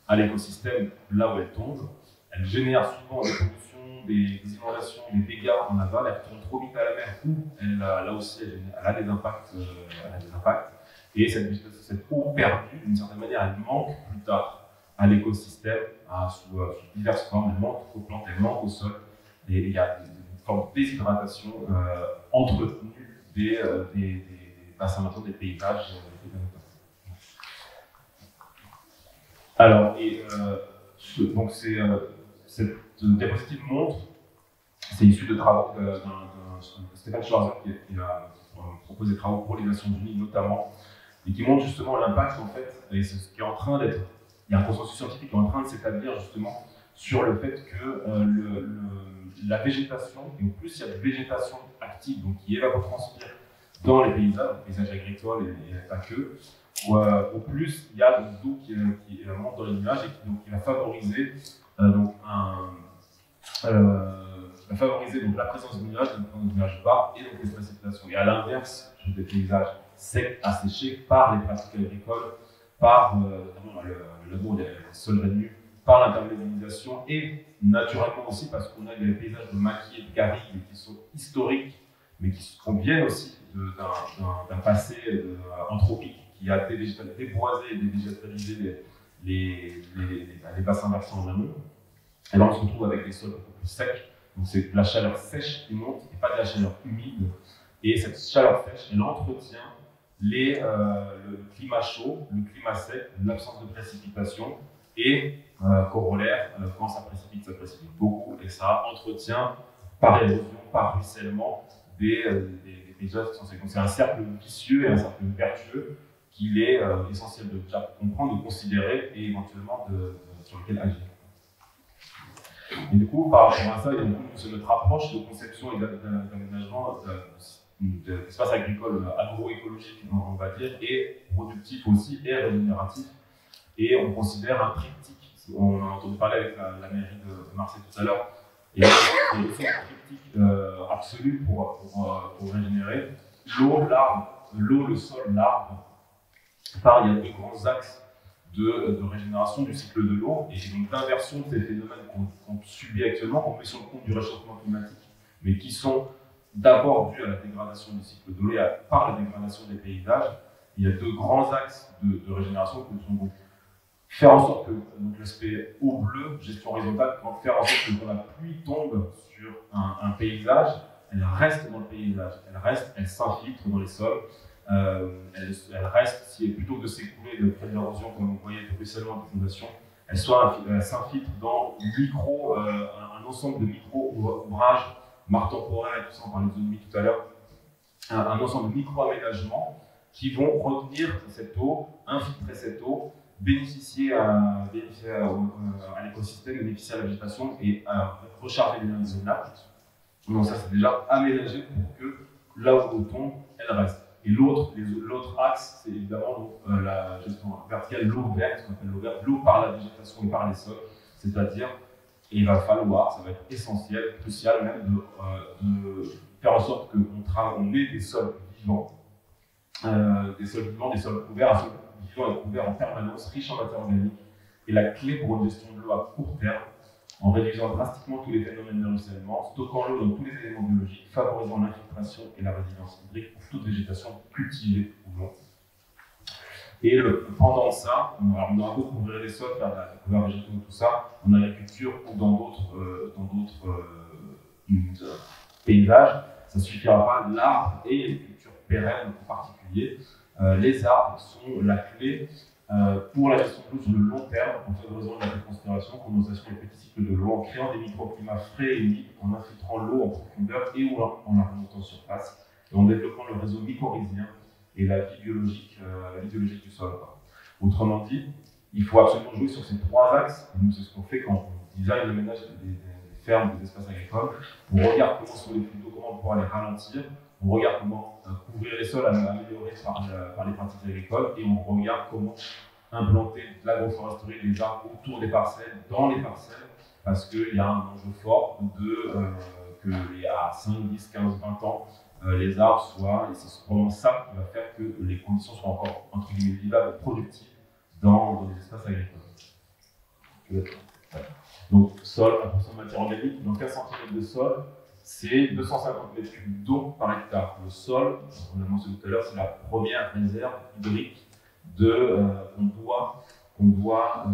E: à l'écosystème là où elle tombe. Elle génère souvent des pollutions, des inondations, des dégâts en aval. Elle retourne trop vite à la mer où là aussi elle a des impacts. Et cette eau perdue, d'une certaine manière, elle manque plus tard à l'écosystème, sous diverses formes. Elle manque aux plantes, elle manque au sol. Et il y a une forme de déshydratation entretenue des bassins versants, des paysages. Alors, donc cette diapositive montre, c'est issu de travaux de Stéphane Schwarzer qui a proposé des travaux pour les Nations Unies notamment, et qui montre justement l'impact en fait, et c'est ce qui est en train d'être, il y a un consensus scientifique qui est en train de s'établir justement sur le fait que la végétation, et au plus il y a de végétation active, donc qui évapotranspire dans les paysages agricoles et pas que, au plus il y a de l'eau qui monte dans les nuages et qui va favoriser la présence de nuages bas et donc les précipitations. Et à l'inverse, sur des paysages secs, asséchés par les pratiques agricoles, par notamment le labour des sols nus, par l'imperméabilisation et naturellement aussi parce qu'on a des paysages de maquis et de garrigues qui sont historiques, mais qui viennent aussi d'un passé anthropique qui a déboisé et dévégétalisé les bassins versants en amont. Et là, on se retrouve avec des sols beaucoup plus secs. Donc, c'est de la chaleur sèche qui monte et pas de la chaleur humide. Et cette chaleur sèche, elle entretient le climat chaud, le climat sec, l'absence de précipitation et corollaire, quand ça précipite beaucoup et ça entretient par érosion, par ruissellement des paysages qui sont secs. Donc, c'est un cercle vicieux et un cercle vertueux qu'il est essentiel de déjà comprendre, de considérer et éventuellement sur lequel agir. Et du coup, par rapport à ça, c'est notre approche de conception et d'aménagement d'espace agricole agroécologique, on va dire, et productif aussi, et régénératif. Et on considère un triptyque. On a entendu parler avec la mairie de Marseille tout à l'heure Et des ressources critiques absolues pour régénérer l'eau, l'arbre, l'eau, le sol, l'arbre. Par, il y a deux grands axes de régénération du cycle de l'eau et donc d'inversion de ces phénomènes qu'on subit actuellement, qu'on met sur le compte du réchauffement climatique, mais qui sont d'abord dus à la dégradation du cycle de l'eau et par la dégradation des paysages. Il y a deux grands axes de régénération qui sont donc faire en sorte que l'aspect eau bleue, gestion horizontale, faire en sorte que quand la pluie tombe sur un paysage, elle reste dans le paysage, elle s'infiltre dans les sols. Elle reste, plutôt que de s'écouler de près de l'érosion, comme vous voyez, de ruissellement de fondation, elle s'infiltre dans un ensemble de micro-ouvrages, marques temporaires et tout ça, on parlait de zone tout à l'heure, un ensemble de micro-aménagements qui vont retenir cette eau, infiltrer cette eau, bénéficier à l'écosystème, bénéficier à la végétation et recharger l'énergie de nappe. Donc ça, c'est déjà aménagé pour que là où l'eau tombe, elle reste. Et l'autre axe, c'est évidemment la gestion verticale, l'eau verte, qu'on appelle l'eau verte, l'eau par la végétation et par les sols. C'est-à-dire, il va falloir, ça va être essentiel, crucial même, de faire en sorte qu'on ait des sols vivants, des sols couverts, un sol vivant et couvert en permanence, riche en matière organique. Et la clé pour une gestion de l'eau à court terme, en réduisant drastiquement tous les phénomènes de ruissellement, stockant l'eau dans tous les éléments biologiques, favorisant l'infiltration et la résilience hydrique pour toute végétation cultivée ou non. Et pendant ça, on aura beau couvrir les sols, faire de la couverture végétale, tout ça, en agriculture ou dans d'autres paysages, ça ne suffira pas. L'arbre et les cultures pérennes en particulier, les arbres sont la clé pour la gestion de l'eau sur le long terme, en favorisant la transpiration, condensation et petits cycles de l'eau, en créant des microclimats frais et humides, en infiltrant l'eau en profondeur et ou en la remontant en surface, et en développant le réseau mycorhizien et la vie biologique du sol. Autrement dit, il faut absolument jouer sur ces trois axes, et nous c'est ce qu'on fait quand on design le ménage des fermes, des espaces agricoles. On regarde comment sont les flux d'eau, comment on pourra les ralentir, on regarde comment couvrir les sols, améliorer par les pratiques agricoles, et on regarde comment implanter de l'agroforesterie, des arbres autour des parcelles, dans les parcelles, parce qu'il y a un enjeu fort que à 5, 10, 15, 20 ans, les arbres soient, et c'est probablement ça qui va faire que les conditions soient encore, entre guillemets, vivables et productives dans les espaces agricoles. Donc, sol, 1% de matière organique, dans 15 cm de sol, c'est 250 m3 d'eau par hectare. Le sol, on l'a mentionné tout à l'heure, c'est la première réserve hydrique qu'on doit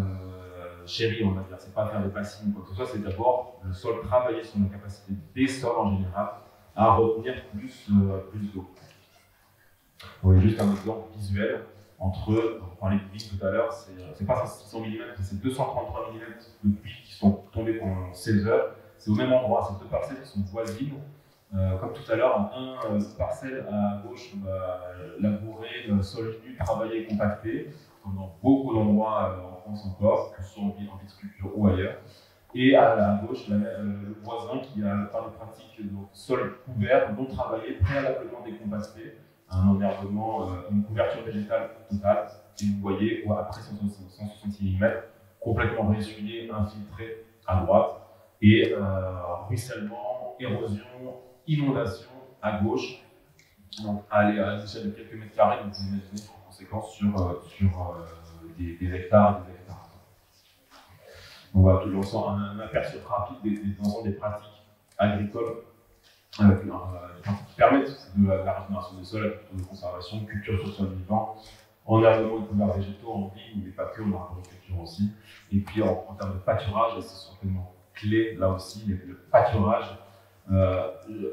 E: chérir, on va dire. C'est pas faire des bassines ou quoi que ce soit, c'est d'abord le sol, travailler sur la capacité des sols en général à retenir plus d'eau. Vous voyez juste un exemple visuel on parlait de pluie tout à l'heure, c'est pas 600 mm, c'est 233 mm de pluie qui sont tombés pendant 16 heures. C'est au même endroit, c'est deux parcelles qui sont voisines. Comme tout à l'heure, une parcelle à gauche labourée, sol nu, travaillé et compacté, comme dans beaucoup d'endroits en France encore, que ce soit en viticulture ou ailleurs. Et à gauche, le voisin qui a par des pratiques de sol couvert, non travaillé, préalablement décompacté, un enherbement, une couverture végétale totale. Et vous voyez, après 160 mm, complètement ressuyé, infiltré à droite, et ruissellement, érosion, inondation à gauche, donc à l'échelle de quelques mètres carrés, donc vous imaginez en conséquence sur des hectares et des hectares. On va tout lancer un aperçu rapide des pratiques agricoles qui permettent de la régénération des sols, de conservation, de culture sur sol vivant, en herbement de couverts végétaux, en vigne, mais pas que, en arboriculture aussi. Et puis en termes de pâturage, c'est certainement clé là aussi, le pâturage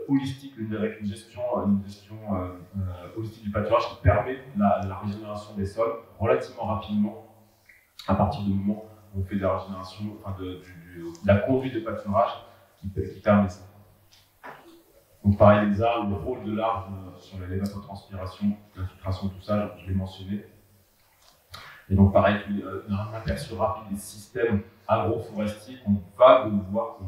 E: holistique, une gestion holistique du pâturage qui permet la régénération des sols relativement rapidement à partir du moment où on fait de la régénération, de la conduite de pâturage qui permet ça. Donc pareil, les arbres, le rôle de l'arbre sur l'évapotranspiration, l'infiltration, tout ça, je l'ai mentionné. Et donc pareil, un aperçu rapide des systèmes agroforestiers qu'on va devoir,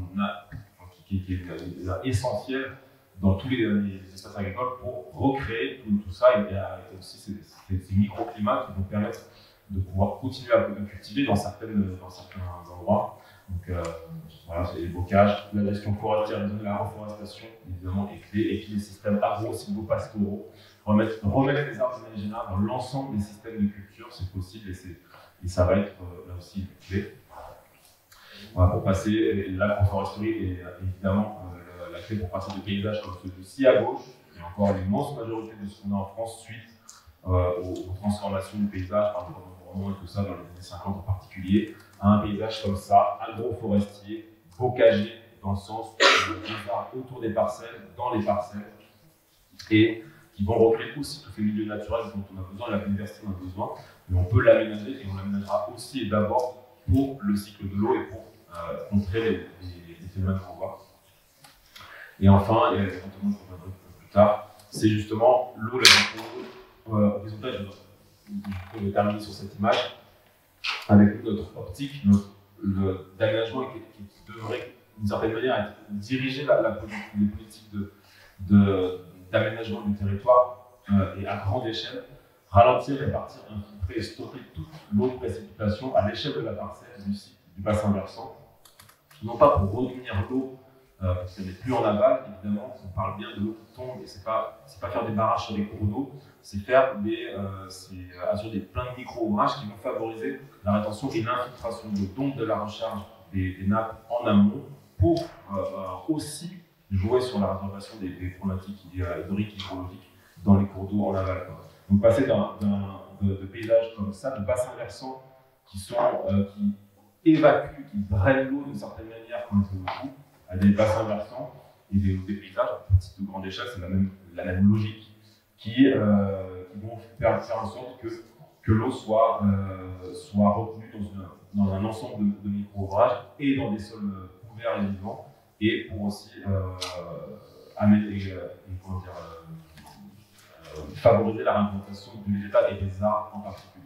E: qui est essentiel dans tous les espaces agricoles pour recréer tout ça et aussi ces microclimats qui vont permettre de pouvoir continuer à cultiver dans certains endroits. Donc voilà, c'est les bocages, la gestion forestière, la reforestation, évidemment, est clé, et puis les systèmes agro-silvopastoraux. Remettre les arbres ménagères dans l'ensemble des systèmes de culture, c'est possible, et ça va être là aussi clé. Voilà, pour passer, l'agroforesterie est évidemment la clé pour passer de paysages comme ceux-ci à gauche, et encore l'immense majorité de ce qu'on a en France suite aux transformations du paysage, par exemple, et tout ça dans les années 50 en particulier, à un paysage comme ça, agroforestier, bocager, dans le sens des arbres autour des parcelles, dans les parcelles, et qui vont recréer aussi tous ces milieux naturels dont on a besoin, la biodiversité dont on a besoin, mais on peut l'aménager, et on l'aménagera aussi et d'abord pour le cycle de l'eau et pour contrer les phénomènes qu'on voit. Et enfin, et éventuellement je reviendrai un peu plus tard, c'est justement l'eau, la gestion horizontale. Je vais terminer sur cette image avec notre optique, d'aménagement qui devrait d'une certaine manière diriger les politiques d'aménagement du territoire et à grande échelle, ralentir, répartir, infiltrer et stocker toute l'eau de précipitation à l'échelle de la parcelle du bassin versant, non pas pour retenir l'eau parce qu'elle n'est plus en aval, évidemment, on parle bien de l'eau qui tombe, et c'est pas faire des barrages sur des cours d'eau, c'est faire assurer plein de micro-ouvrages qui vont favoriser la rétention et l'infiltration d'eau, donc de la recharge des nappes en amont, pour aussi jouer sur la réservation des problématiques hydriques, hydrologiques dans les cours d'eau en aval. Donc passer de paysages comme ça, de bassins versants qui évacuent, qui drainent l'eau d'une certaine manière quand il faut, à des bassins versants et des paysages à petite ou grande échelle, c'est la même logique qui vont faire en sorte que l'eau soit retenue dans un ensemble de micro-ouvrages et dans des sols couverts et vivants, et pour aussi favoriser la réimplantation du végétal et des arbres en particulier.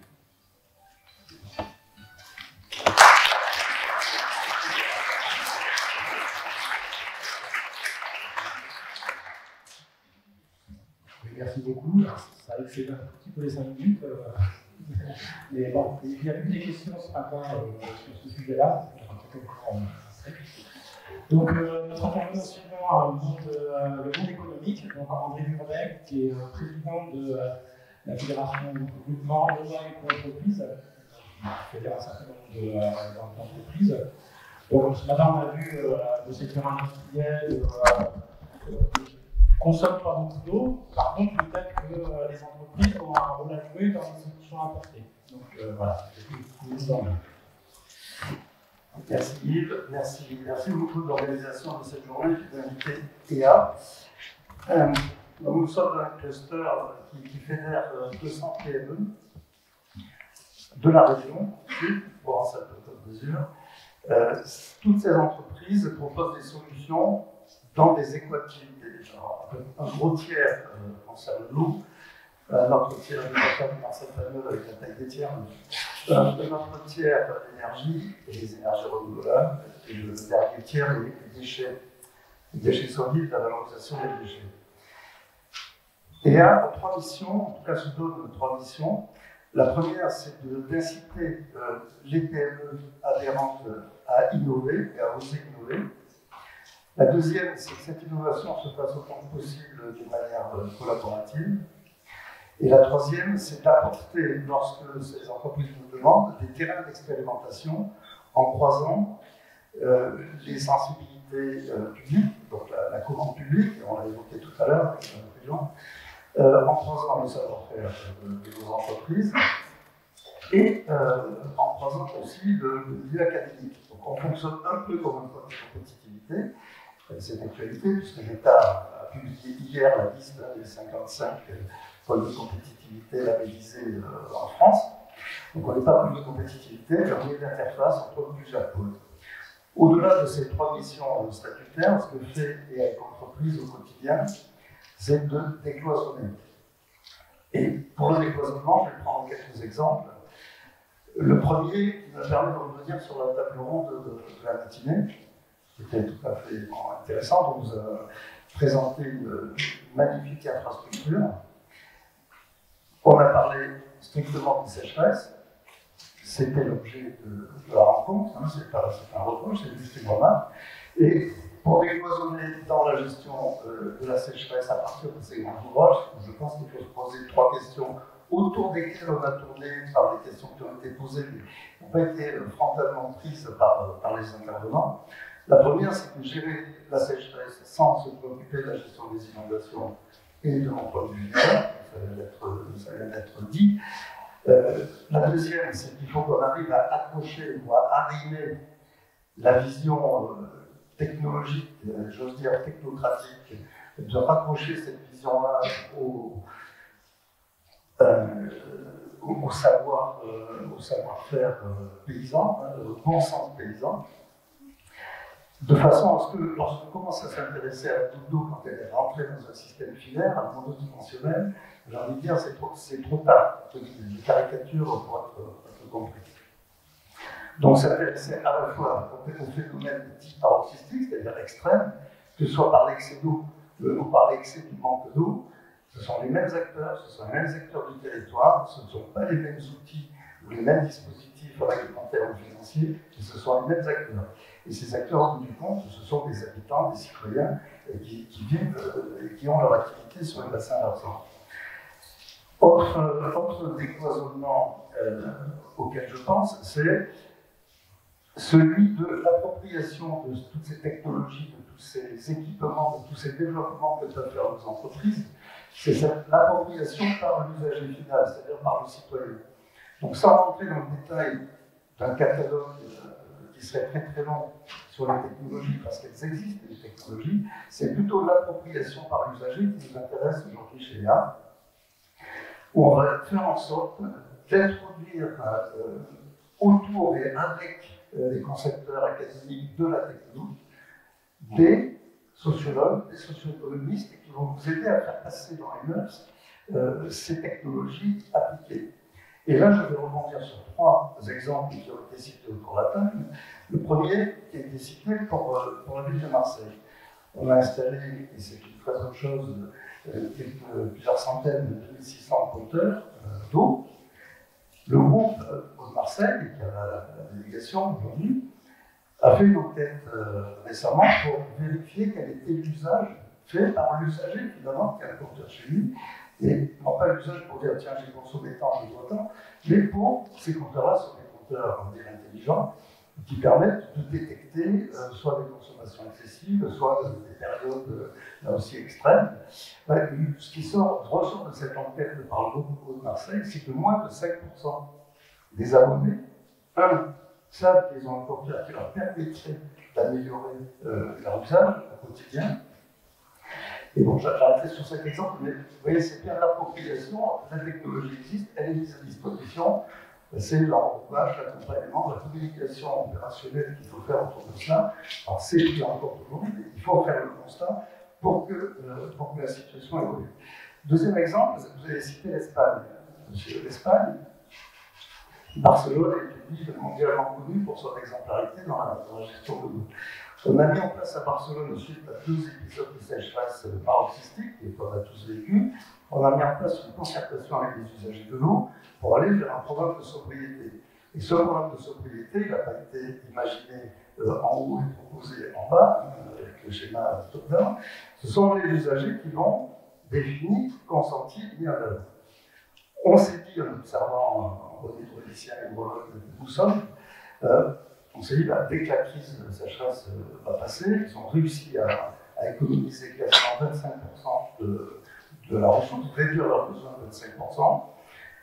B: Merci beaucoup. Ça a excédé un petit peu les 5 minutes. Mais bon, il y a eu des questions ce matin sur ce sujet-là. Donc, notre intervenant suivant, le monde économique, donc André Burbeck, qui est président de la Fédération de groupement de micro-entreprises, qui fédère un certain nombre d'entreprises. Donc, ce matin, on a vu le secteur industriel consomme pas beaucoup d'eau, par contre, peut-être que les entreprises ont un rôle à jouer dans les solutions apportées. Donc voilà, c'est tout. Merci Yves, merci beaucoup de l'organisation de cette journée qui vous invité EA. Nous sommes un cluster qui fédère 200 PME de la région, pour un certain mesure. Toutes ces entreprises proposent des solutions dans des éco-activités. Un gros tiers concerne l'eau, notre tiers est dans cette famille avec la taille des tiers, notre tiers l'énergie et les énergies renouvelables, et le dernier tiers les déchets solides, la valorisation des déchets. Et a 3 missions, en tout cas se donne 3 missions. La première, c'est d'inciter les PME adhérentes à innover et à oser innover. La deuxième, c'est que cette innovation se fasse autant que possible d'une manière collaborative. Et la troisième, c'est d'apporter, lorsque ces entreprises nous demandent, des terrains d'expérimentation en croisant les sensibilités publiques, donc la commande publique, on l'a évoqué tout à l'heure avec notre région, en croisant le savoir-faire de nos entreprises et en croisant aussi le milieu académique. Donc on fonctionne un peu comme un pôle de compétitivité. C'est d'actualité, puisque l'État a publié hier la liste des 55 pôles de compétitivité labellisés en France. Donc on n'est pas plus de compétitivité, mais on est d'interface entre plusieurs pôles. Au-delà de ces 3 missions statutaires, ce que fait EA Entreprise au quotidien, c'est de décloisonner. Et pour le décloisonnement, je vais prendre quelques exemples. Le premier qui me permet de revenir sur la table ronde de la matinée, c'était tout à fait intéressant. On nous a présenté une magnifique infrastructure. On a parlé strictement de sécheresse.
F: C'était l'objet de la rencontre, hein, c'est pas un reproche, c'est juste une remarque. Et pour décloisonner dans la gestion de la sécheresse à partir de ces grands ouvrages, je pense qu'il faut se poser 3 questions autour desquelles on a tourné par des questions qui ont été posées, mais qui n'ont pas été frontalement prises par les intervenants. La première, c'est que gérer la sécheresse sans se préoccuper de la gestion des inondations et de l'emploi du vivant, ça vient d'être dit. La deuxième, c'est qu'il faut qu'on arrive à accrocher ou à arrimer la vision technologique, j'ose dire technocratique, de raccrocher cette vision-là au savoir-faire paysan, au bon sens paysan, de façon à ce que lorsqu'on commence à s'intéresser à la goutte d'eau quand elle est rentrée dans un système filaire, un monodimensionnel, j'ai envie de dire c'est trop tard, les caricatures pour être compris. Donc s'intéresser à la fois au phénomène dit paroxystique, c'est-à-dire extrême, que ce soit par l'excès d'eau ou par l'excès du manque d'eau, ce sont les mêmes acteurs, ce sont les mêmes acteurs du territoire, ce ne sont pas les mêmes outils ou les mêmes dispositifs réglementaires ou financiers, mais ce sont les mêmes acteurs. Et ces acteurs, en bout du compte, ce sont des habitants, des citoyens qui vivent et qui ont leur activité sur le bassin versant. Autre décloisonnement auquel je pense, c'est celui de l'appropriation de toutes ces technologies, de tous ces équipements, de tous ces développements que peuvent faire nos entreprises. C'est l'appropriation par l'usager final, c'est-à-dire par le citoyen. Donc sans rentrer dans le détail d'un catalogue qui serait très très long sur les technologies, parce qu'elles existent, les technologies, c'est plutôt l'appropriation par l'usager qui nous intéresse aujourd'hui chez EA, où on va faire en sorte d'introduire autour et avec les concepteurs académiques de la technologie des sociologues, des socio-économistes qui vont vous aider à faire passer dans les mœurs ces technologies appliquées. Et là, je vais rebondir sur 3 exemples qui ont été cités autour de la table. Le premier qui a été cité pour la ville de Marseille. On a installé, et c'est une très bonne chose, plusieurs centaines de 2600 compteurs d'eau. Le groupe de Marseille, qui a la délégation aujourd'hui, a fait une enquête récemment pour vérifier quel était l'usage fait par l'usager, finalement, qui a un compteur chez lui. Et non pas l'usage pour dire tiens, j'ai consommé tant, j'ai autant, mais pour ces compteurs-là sont des compteurs, on dirait, intelligents, qui permettent de détecter soit des consommations excessives, soit des périodes là aussi extrêmes. Ce qui ressort de cette enquête par le groupe de Marseille, c'est que moins de 5% des abonnés, savent qu'ils ont un compteur qui leur permettrait d'améliorer leur usage au quotidien. Et bon, j'arrêterai sur cet exemple, mais vous voyez, c'est bien l'appropriation, la technologie existe, elle est mise à disposition, c'est l'enrobage, l'accompagnement, la communication opérationnelle qu'il faut faire autour de cela. Alors c'est pris en compte aujourd'hui, mais il faut faire le constat pour que la situation évolue. Deuxième exemple, vous avez cité l'Espagne. L'Espagne, Barcelone est une ville mondialement connue pour son exemplarité dans la gestion de l'eau. On a mis en place à Barcelone, suite à 2 épisodes de sécheresse paroxystique, et qu'on a tous vécu, on a mis en place une concertation avec les usagers de l'eau pour aller vers un programme de sobriété. Et ce programme de sobriété, il n'a pas été imaginé en haut et proposé en bas, avec le schéma top-down. Ce sont les usagers qui l'ont défini, consenti, mis en œuvre. On s'est dit, en observant en hydraulicien et hydrologue que nous sommes, on s'est dit, dès que la crise de sécheresse va passer, ils ont réussi à économiser quasiment 25% de la ressource, réduire leurs besoins de 25%.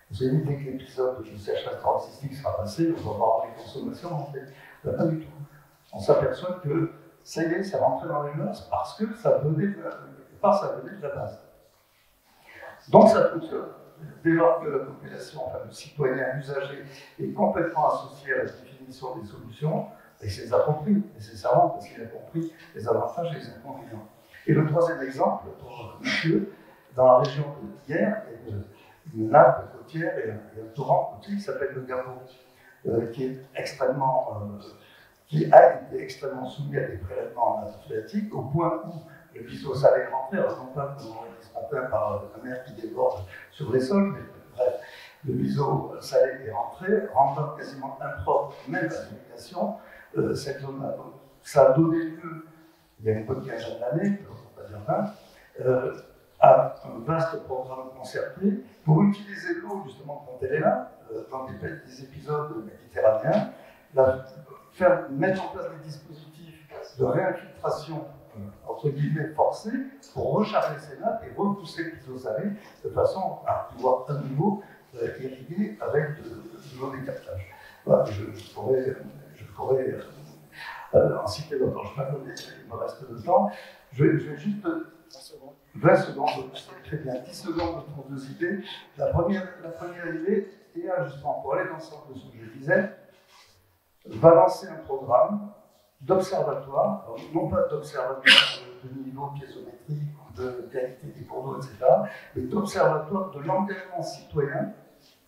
F: On s'est dit, dès que l'épisode de sécheresse paroxystique sera passé, on va voir les consommations, en fait, pas du tout. On s'aperçoit que ça y est, c'est rentré dans les mœurs parce que ça venait de la base. Donc ça fonctionne. Dès lors que la population, enfin le citoyen, l'usager, est complètement associé à la définition des solutions, et c'est approprie, nécessairement, parce qu'il a compris les avantages et les inconvénients. Et le troisième exemple, pour monsieur, dans la région d'hier, il y a une nappe côtière et un torrent côtier qui s'appelle le Gabon, qui a été extrêmement soumis à des prélèvements en nappe phréatique, au point où le biseau salé est rentré, alors non pas comme on l'a dit ce matin par la mer qui déborde sur les sols, mais bref. de l'ISO Sahel est rentré, rendant quasiment impropre même la navigation cette zone-là. Donc, ça a donné lieu, il y a une bonne quinzaine d'années, on va dire 20, à un vaste programme concerté pour utiliser l'eau, justement, quand elle est là, dans des épisodes méditerranéens, mettre en place des dispositifs de réinfiltration, entre guillemets, forcés, pour recharger ces nappes et repousser l'ISO Sahel de façon à pouvoir à nouveau irriguer avec de l'eau des captages. Voilà, je pourrais en citer d'autres, je ne sais pas combien il me reste de temps. Je vais juste 20 secondes, très bien, 10 secondes pour deux idées. La première idée, et justement pour aller dans le sens de ce que je disais, va lancer un programme d'observatoire, non pas d'observatoire de niveau piézométrique ou de qualité des cours d'eau, etc., mais d'observatoire de l'engagement citoyen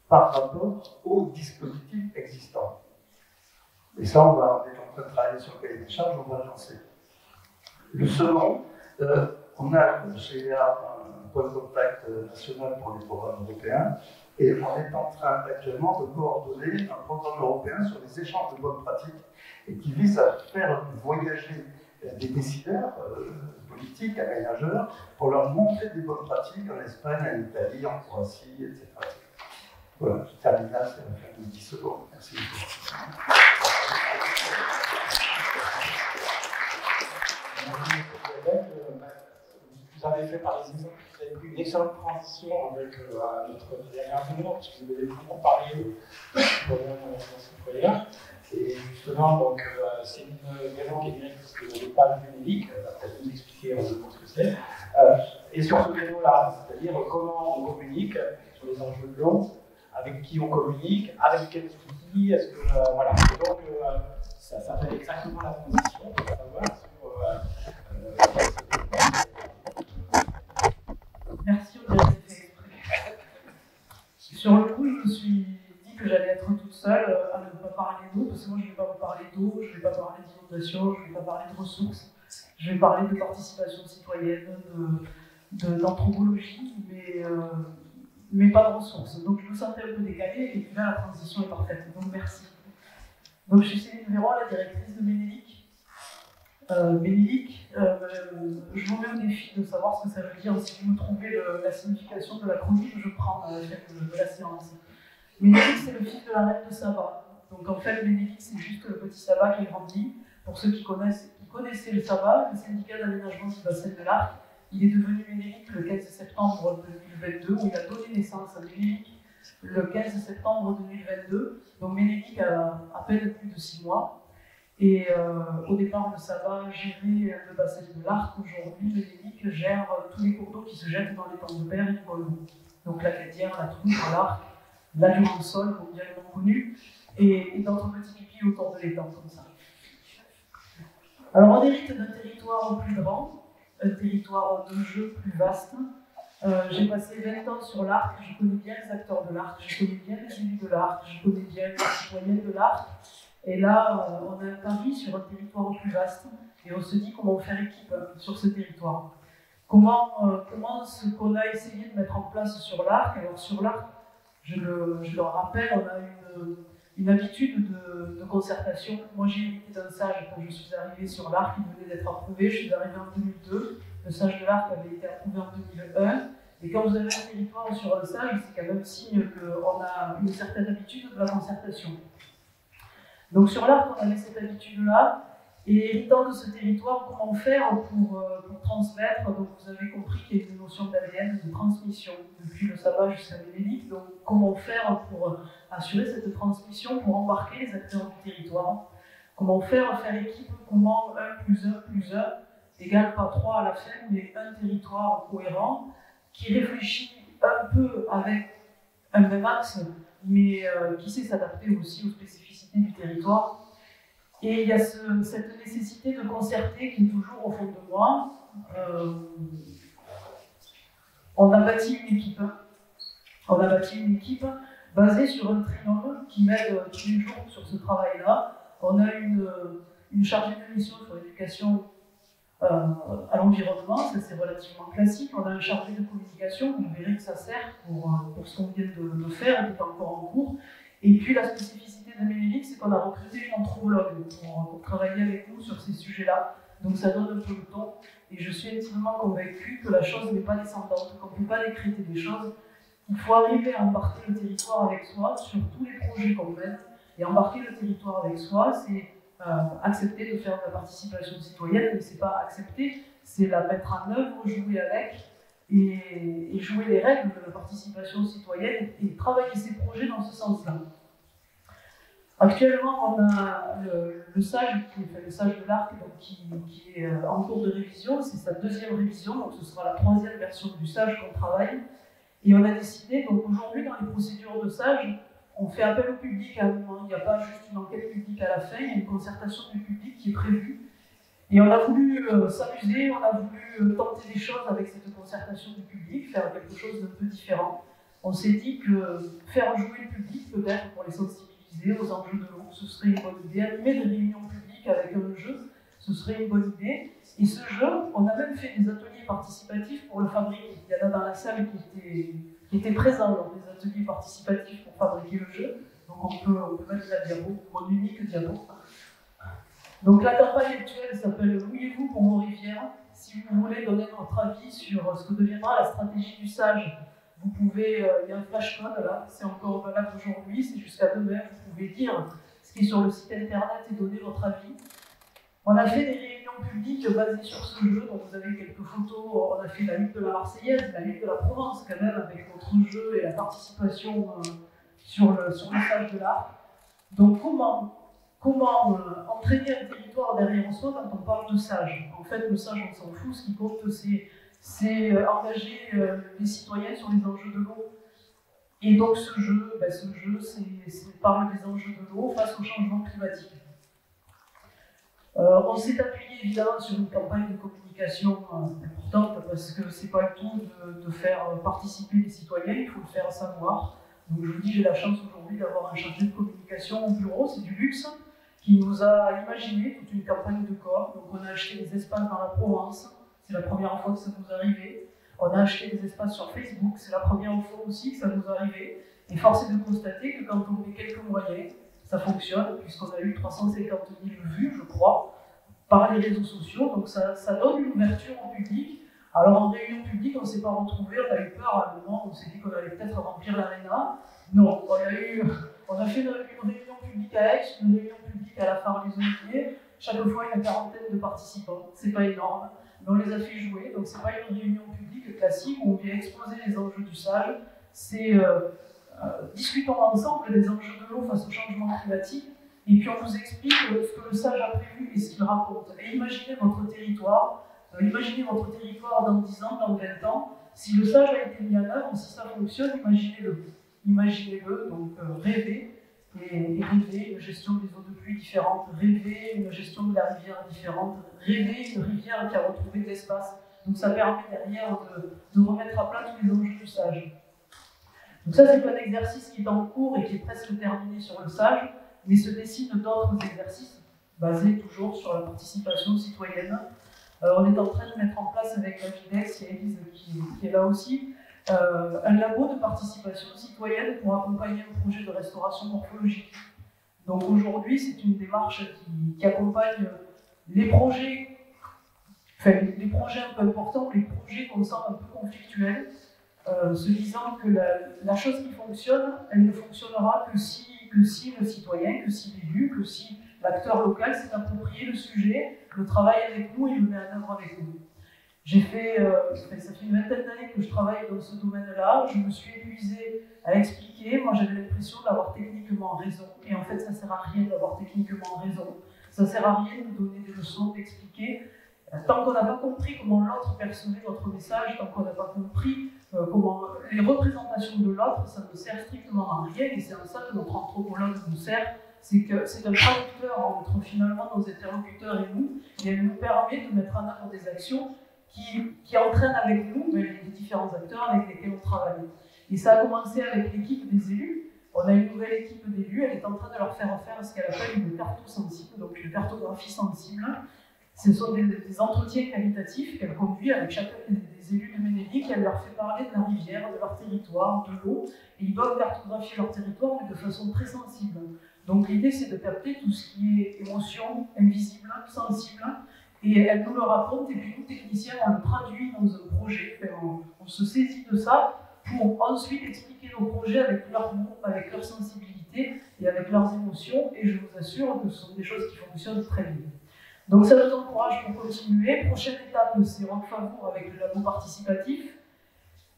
F: par rapport aux dispositifs existants. Et ça, on est en train de travailler sur le cahier des charges, on va le lancer. Le second, on a chez EA un point de contact national pour les programmes européens, et on est en train actuellement de coordonner un programme européen sur les échanges de bonnes pratiques et qui vise à faire voyager des décideurs politiques, aménageurs, pour leur montrer des bonnes pratiques en Espagne, en Italie, en Croatie, etc. Voilà, je termine là, c'est la fin de 10 secondes. Merci beaucoup.
B: Vous avez fait par exemple, vous avez eu une excellente transition avec notre dernière réunion, puisque vous avez beaucoup parlé du problème dans ce projet-là. Et justement, donc, c'est une maison qui est directrice de l'EPAL Vénélique, elle va peut-être nous expliquer un peu ce que c'est. Et sur ce créneau-là, c'est-à-dire comment on communique sur les enjeux de l'eau, avec qui on communique, avec quels outils, est-ce que. Voilà. Et donc, ça fait exactement la transition pour savoir sur.
A: Merci, on dirait que c'est fait exprès. Sur le coup, je me suis dit que j'allais être toute seule à ne pas parler d'eau, parce que moi je ne vais pas vous parler d'eau, je ne vais pas parler d'inondation, je ne vais pas parler de ressources, je vais parler de participation citoyenne, d'anthropologie, mais pas de ressources. Donc je me sentais un peu décalée, et puis là la transition est parfaite, donc merci. Donc je suis Céline Véran, la directrice de Ménélique. Ménélique, je vous mets au défi de savoir ce que ça veut dire. Si vous me trouvez la signification de l'acronyme, je prends de la science. Ménélique, c'est le fils de la reine de Saba. Donc en fait, Ménélique, c'est juste le petit Saba qui grandit. Pour ceux qui connaissaient le Saba, le syndicat d'aménagement du bassin de l'Arc, il est devenu Ménélique le 15 septembre 2022, où il a donné naissance à Ménélique le 15 septembre 2022. Donc Ménélique a à peine plus de 6 mois. Et au départ de Saba gérait le bassin de l'Arc. Aujourd'hui, Ménélique gère tous les cours d'eau qui se jettent dans les temps de Berre et du Golou. Donc la Cadière, la Trouille, l'Arc, la Durançon, mondialement connue, et d'autres petits pipis autour de l'étang comme ça. Alors on hérite d'un territoire plus grand, un territoire de jeu plus vaste. J'ai passé 20 ans sur l'Arc, je connais bien les acteurs de l'Arc, je connais bien les élus de l'Arc, je connais bien les citoyens de l'Arc. Et là, on a un pari sur un territoire plus vaste, et on se dit comment faire équipe sur ce territoire. Comment ce qu'on a essayé de mettre en place sur l'Arc. Alors sur l'Arc, je le rappelle, on a une habitude de concertation. Moi j'ai hérité d'un sage quand je suis arrivée sur l'Arc, il venait d'être approuvé, je suis arrivée en 2002, le sage de l'Arc avait été approuvé en 2001, et quand vous avez un territoire sur un sage, c'est quand même signe qu'on a une certaine habitude de la concertation. Donc sur l'Arc, on avait cette habitude-là, et héritant de ce territoire, comment faire pour transmettre. Donc vous avez compris qu'il y a une notion d'ADN, de transmission, depuis le Saba jusqu'à Ménélique. Donc comment faire pour assurer cette transmission, pour embarquer les acteurs du territoire. Comment faire équipe, comment 1 plus 1 plus 1 égale pas 3 à la fin, mais un territoire cohérent qui réfléchit un peu avec un même axe, mais qui sait s'adapter aussi aux spécificités du territoire. Et il y a cette nécessité de concerter qui est toujours au fond de moi. On a bâti une équipe. On a bâti une équipe basée sur un trinôme qui m'aide tous les jours sur ce travail-là. On a une chargée de mission sur l'éducation
G: à l'environnement, ça c'est relativement classique. On a un chargé de communication, vous verrez que ça sert pour ce qu'on vient de faire, qui est encore en cours. Et puis la spécificité de Ménélique, c'est qu'on a recruté une anthropologue pour travailler avec nous sur ces sujets-là. Donc ça donne un peu le ton. Et je suis intimement convaincue que la chose n'est pas descendante, qu'on ne peut pas décréter des choses. Il faut arriver à embarquer le territoire avec soi sur tous les projets qu'on mène. Et embarquer le territoire avec soi, c'est accepter de faire de la participation citoyenne, mais c'est pas accepter, c'est la mettre en œuvre, jouer avec et jouer les règles de la participation citoyenne et travailler ses projets dans ce sens-là. Actuellement, on a le SAGE, le SAGE de l'Arc, qui est en cours de révision, c'est sa deuxième révision, donc ce sera la troisième version du SAGE qu'on travaille. Et on a décidé, donc aujourd'hui dans les procédures de SAGE, on fait appel au public à un moment, il n'y a pas juste une enquête publique à la fin, il y a une concertation du public qui est prévue. Et on a voulu s'amuser, on a voulu tenter des choses avec cette concertation du public, faire quelque chose d'un peu différent. On s'est dit que faire jouer le public, peut-être pour les sensibiliser aux enjeux de l'eau, ce serait une bonne idée. Animer des réunions publiques avec un jeu, ce serait une bonne idée. Et ce jeu, on a même fait des ateliers participatifs pour le fabriquer. Il y en a dans la salle qui étaient présents lors des ateliers participatifs pour fabriquer le jeu. Donc on peut mettre la diapo, mon unique diapo. Donc la campagne actuelle s'appelle « Mouillez-vous pour vos rivières ». Si vous voulez donner votre avis sur ce que deviendra la stratégie du SAGE, vous pouvez, il y a un flashcode là, c'est encore valable aujourd'hui, c'est jusqu'à demain, vous pouvez dire ce qui est sur le site internet et donner votre avis. On a fait des réunions publiques basées sur ce jeu, donc vous avez quelques photos, on a fait la lutte de la Marseillaise, la lutte de la Provence quand même, avec notre jeu et la participation sur le SAGE de l'Arc. Donc comment entraîner un territoire derrière soi quand on parle de SAGE? En fait, le SAGE, on s'en fout, ce qui compte, c'est engager les citoyens sur les enjeux de l'eau. Et donc ce jeu parle des enjeux de l'eau face au changement climatique. On s'est appuyé évidemment sur une campagne de communication importante parce que c'est pas le tout de faire participer les citoyens, il faut le faire savoir. Donc je vous dis, j'ai la chance aujourd'hui d'avoir un chargé de communication au bureau, c'est du luxe, qui nous a imaginé toute une campagne de com. Donc on a acheté des espaces dans la Provence, c'est la première fois que ça nous arrivait. On a acheté des espaces sur Facebook, c'est la première fois aussi que ça nous arrivait. Et force est de constater que quand on met quelques moyens, ça fonctionne, puisqu'on a eu 350 000 vues, je crois, par les réseaux sociaux. Donc ça donne une ouverture au public. Alors en réunion publique, on ne s'est pas retrouvé, on a eu peur à un moment, on s'est dit qu'on allait peut-être remplir l'aréna. Non, on a fait une réunion publique à Aix, une réunion publique à la Phare des Oliviers, chaque fois une quarantaine de participants. C'est pas énorme, mais on les a fait jouer, donc c'est pas une réunion publique classique où on vient exposer les enjeux du SAGE, c'est discutons ensemble des enjeux de l'eau face au changement climatique, et puis on vous explique ce que le SAGE a prévu et ce qu'il raconte. Et imaginez votre territoire dans 10 ans, dans 20 ans, si le SAGE a été mis en œuvre, si ça fonctionne, imaginez-le. Imaginez-le, donc rêvez, et rêvez une gestion des eaux de pluie différente, rêvez une gestion de la rivière différente, rêvez une rivière qui a retrouvé de l'espace. Donc ça permet derrière de remettre à plat tous les enjeux du SAGE. Donc ça c'est un exercice qui est en cours et qui est presque terminé sur le SAGE, mais se dessinent d'autres exercices basés toujours sur la participation citoyenne. On est en train de mettre en place avec la FIDEX, il y a Élise qui est là aussi, un labo de participation citoyenne pour accompagner un projet de restauration morphologique. Donc aujourd'hui, c'est une démarche qui accompagne les projets, les projets un peu importants, les projets qu'on sent un peu conflictuels, se disant que la chose qui fonctionne, elle ne fonctionnera que si le citoyen, que si l'élu, que si l'acteur local s'est approprié le sujet, le travaille avec nous et le met en œuvre avec nous. Ça fait une vingtaine d'années que je travaille dans ce domaine-là, je me suis épuisée à expliquer, moi j'avais l'impression d'avoir techniquement raison, et en fait ça ne sert à rien d'avoir techniquement raison, ça ne sert à rien de donner des leçons, d'expliquer, tant qu'on n'a pas compris comment l'autre percevait notre message, tant qu'on n'a pas compris comment les représentations de l'autre, ça ne sert strictement à rien, et c'est en ça que notre anthropologue nous sert, c'est que c'est un traducteur entre finalement nos interlocuteurs et nous, et elle nous permet de mettre en œuvre des actions qui entraînent avec nous les différents acteurs avec lesquels on travaille. Et ça a commencé avec l'équipe des élus. On a une nouvelle équipe d'élus, elle est en train de leur faire ce qu'elle appelle une carto sensible, donc une cartographie sensible. Ce sont des entretiens qualitatifs qu'elle conduit avec chacun des élus de Ménélique. Elle leur fait parler de la rivière, de leur territoire, de l'eau. Et ils doivent cartographier leur territoire, mais de façon très sensible. Donc l'idée, c'est de capter tout ce qui est émotion, invisible, sensible. Et elle nous le raconte, et puis nous, techniciens, on le traduit dans un projet. Enfin, on se saisit de ça pour ensuite expliquer nos projets avec leurs mots, avec leur sensibilité et avec leurs émotions. Et je vous assure que ce sont des choses qui fonctionnent très bien. Donc ça nous encourage pour continuer. Prochaine étape, c'est Roquefort avec le labo participatif.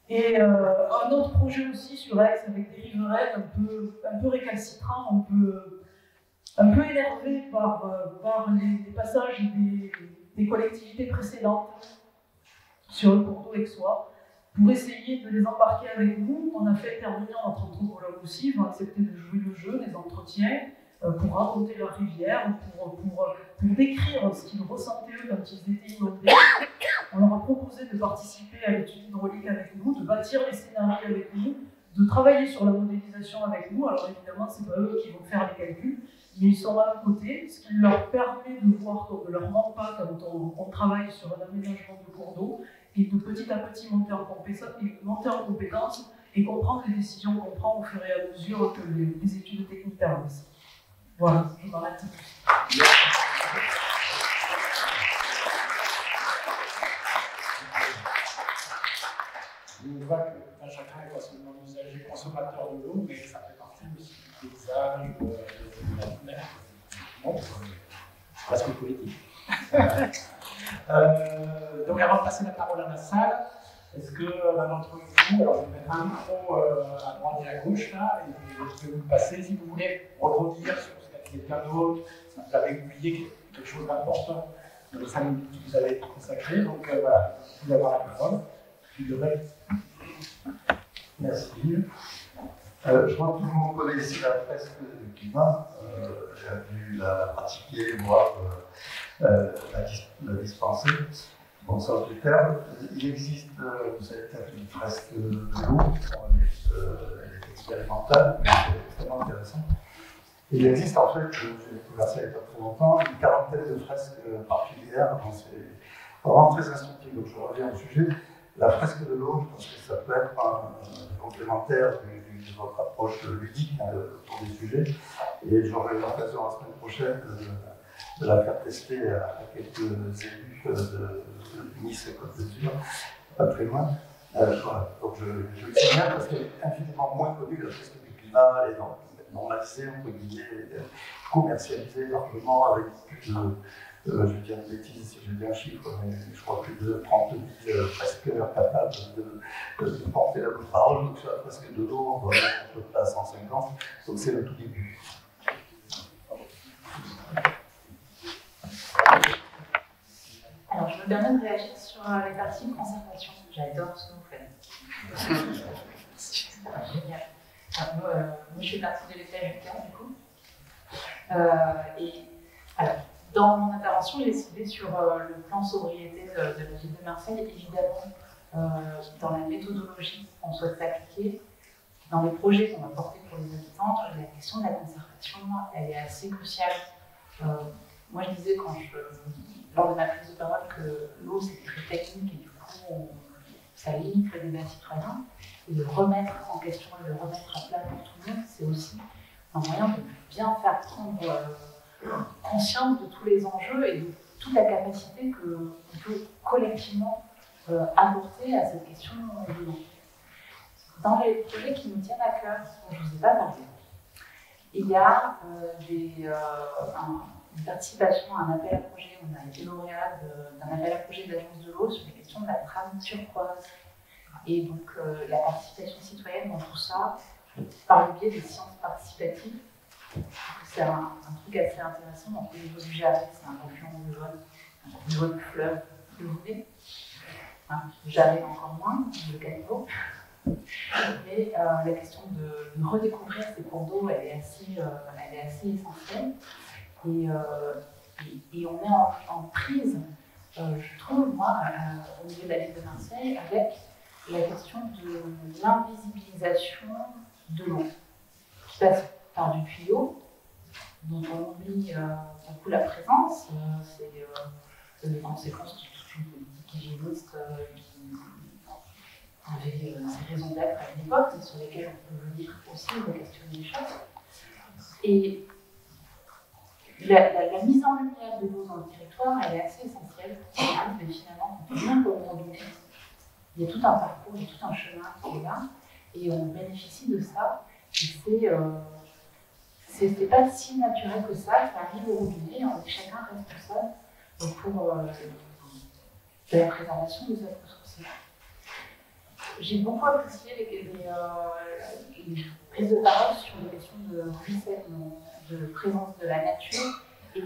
G: Et un autre projet aussi sur Aix avec des riveraines un peu récalcitrants, un peu énervés par les passages des collectivités précédentes sur le cours d'eau aixois. Pour essayer de les embarquer avec nous, on a fait intervenir notre anthropologue aussi, ils ont accepté de jouer le jeu, les entretiens, pour raconter leur rivière, pour décrire ce qu'ils ressentaient eux quand ils étaient inondés. On leur a proposé de participer à l'étude hydraulique avec nous, de bâtir les scénarios avec nous, de travailler sur la modélisation avec nous. Alors évidemment, ce n'est pas eux qui vont faire les calculs, mais ils sont à nos côtés, ce qui leur permet de voir qu'on ne leur manque pas quand on travaille sur un aménagement de cours d'eau, et de petit à petit monter en compétence et comprendre les décisions qu'on prend au fur et à mesure que les études techniques permettent. Voilà, je m'arrête.
B: On voit que chacun est pas seulement usager consommateur de l'eau, mais ça fait partie aussi du paysage, de l'imaginaire. Bon, presque poétique. Donc avant de passer la parole à la salle, est-ce que l'un d'entre vous, alors je vais mettre un micro à droite et à gauche là, et je vais vous le passer si vous voulez rebondir sur ce qu'a dit quelqu'un d'autre, si vous avez oublié quelque chose d'important dans les 5 minutes que vous avez consacrées, donc voilà, vous avez la parole.
F: Merci. Je crois que tout le monde connaît ici la fresque du climat. J'ai dû la pratiquer, voire la dispenser, bon sens du terme. Il existe, vous savez peut-être, une fresque de l'eau. Elle est expérimentale, mais c'est extrêmement intéressant. Il existe en fait, j'ai découvert ça il n'y a pas très longtemps, une quarantaine de fresques particulières. C'est vraiment très instructif. Donc je reviens au sujet. La fresque de l'eau, je pense que ça peut être un complémentaire de votre approche ludique autour des sujets. Et j'aurai l'occasion la semaine prochaine de la faire tester à quelques élus de Nice et Côte d'Azur, pas très loin. Voilà. Donc je le signale parce qu'elle est infiniment moins connue, la fresque du climat, elle est normalisée, entre guillemets, commercialisée largement avec plus de. Je vais dire une bêtise si j'ai bien un chiffre, mais je crois plus de 30 000 fresqueurs capables de porter la bonne parole. Donc sur la fresque de l'eau, on peut pas à 150, donc c'est le tout début.
A: Alors je me permets de réagir sur les parties de conservation. J'adore ce que vous faites. C'est génial. Alors, moi je fais partie de l'étage du cadre du coup. Et alors, dans mon intervention, j'ai ciblé sur le plan sobriété de la ville de Marseille. Évidemment, dans la méthodologie qu'on souhaite appliquer, dans les projets qu'on va porter pour les habitants, la question de la conservation, elle est assez cruciale. Moi, je disais lors de ma prise de parole que l'eau, c'était très technique et du coup, ça limite le débat citoyen. Et le remettre en question et le remettre à plat pour tout le monde, c'est aussi un moyen de bien faire prendre conscience de tous les enjeux et de toute la capacité qu'on peut collectivement apporter à cette question de l'eau. Dans les projets qui nous tiennent à cœur, dont je ne vous ai pas parlé, il y a une participation à un appel à projet. On a été lauréat d'un appel à projet de l'Agence de l'eau sur les questions de la trame turquoise. Et donc la participation citoyenne dans tout ça, par le biais des sciences participatives, c'est un truc assez intéressant. Donc, au niveau du Jarret, c'est un affluent de jaune, un jaune fleuve fluoré. Le Jarret encore moins, le caniveau. Mais la question de redécouvrir ces cours d'eau, elle est assez essentielle. Et on est en prise, je trouve, moi, au niveau de la ville de Marseille, avec la question de l'invisibilisation de l'eau, qui passe par du tuyau, dont on oublie beaucoup la présence. les conséquences de toute une politique hygiéniste qui avait ses raisons d'être à l'époque, mais sur lesquelles on peut venir aussi re-questionner les choses. Et la mise en lumière de l'eau dans le territoire, elle est assez essentielle. Mais finalement, on peut bien redonner. Il y a tout un parcours, il y a tout un chemin qui est là, et on bénéficie de ça. Et c'est pas si naturel que ça arrive au robinet, chacun responsable pour la préservation de cette ressource. J'ai beaucoup apprécié les prises de parole sur les questions de ruissellement, de présence de la nature, et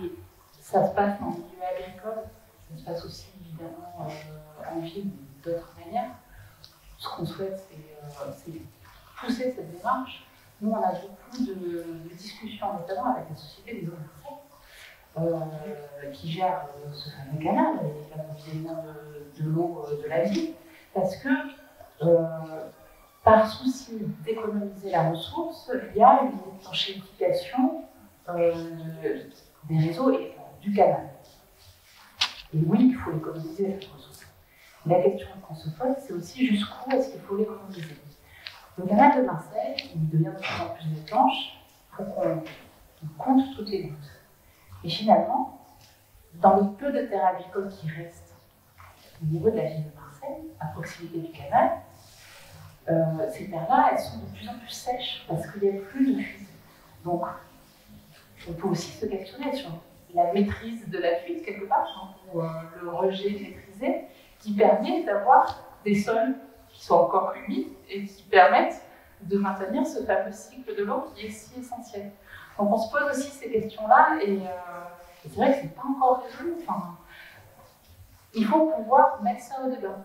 A: ça se passe dans le milieu agricole, ça se passe aussi évidemment en ville d'autres manières. Ce qu'on souhaite, c'est pousser cette démarche. Nous, on a beaucoup de discussions, notamment avec la Société des eaux de Marseille, qui gère ce fameux canal et l'approvisionnement de l'eau de la ville, parce que par souci d'économiser la ressource, il y a une étanchéification des réseaux et du canal. Et oui, il faut économiser cette ressource. La question qu'on se pose, c'est aussi jusqu'où est-ce qu'il faut l'économiser. Le canal de Marseille, il devient de plus en plus étanche pour qu'on compte toutes les gouttes. Et finalement, dans le peu de terres agricoles qui restent au niveau de la ville de Marseille, à proximité du canal, ces terres-là, elles sont de plus en plus sèches parce qu'il n'y a plus de fuite. Donc, on peut aussi se questionner sur la maîtrise de la fuite, quelque part, ou le rejet maîtrisé, qui permet d'avoir des sols qui sont encore humides et qui permettent de maintenir ce fameux cycle de l'eau qui est si essentiel. Donc on se pose aussi ces questions-là et c'est vrai que ce n'est pas encore résolu. Enfin, il faut pouvoir mettre ça au débat.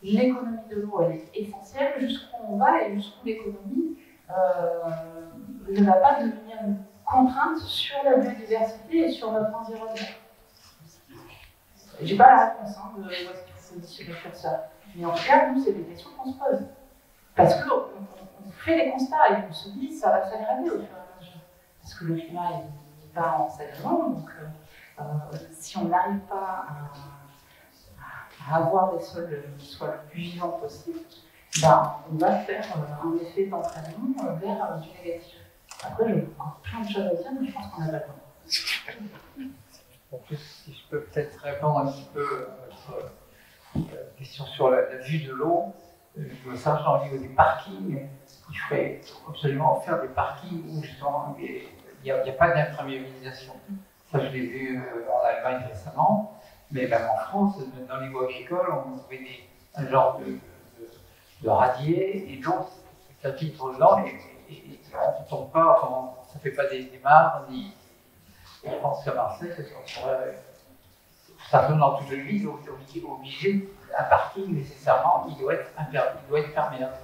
A: L'économie de l'eau, elle est essentielle, jusqu'où on va et jusqu'où l'économie ne va pas devenir une contrainte sur la biodiversité et sur notre environnement. J'ai pas la réponse de où est-ce qu'il faut positionner sur ça. Mais en tout cas, nous, c'est des questions qu'on se pose. Parce qu'on fait des constats et on se dit ça va s'aggraver au fur et à mesure. Parce que le climat n'est pas en s'aggravant, donc si on n'arrive pas à avoir des sols qui soient le plus vivants possible, ben, on va faire un effet d'entraînement vers du négatif. Après, j'ai encore plein de choses à dire, mais je pense qu'on a pas le temps.
D: En plus, si je peux peut-être répondre un petit peu à votre question sur la vue de l'eau, je me sens au niveau des parkings, il faudrait absolument faire des parkings où justement il n'y a pas d'imperméabilisation. Ça, je l'ai vu en Allemagne récemment, mais même en France, dans les voies agricoles, on met un genre de radier, et donc ça filtre dedans, et on ne tombe pas, enfin, ça ne fait pas des mares, ni. Je pense qu'à Marseille, ça fait dans toute la ville, obligé, un parking nécessairement, il doit être perméable.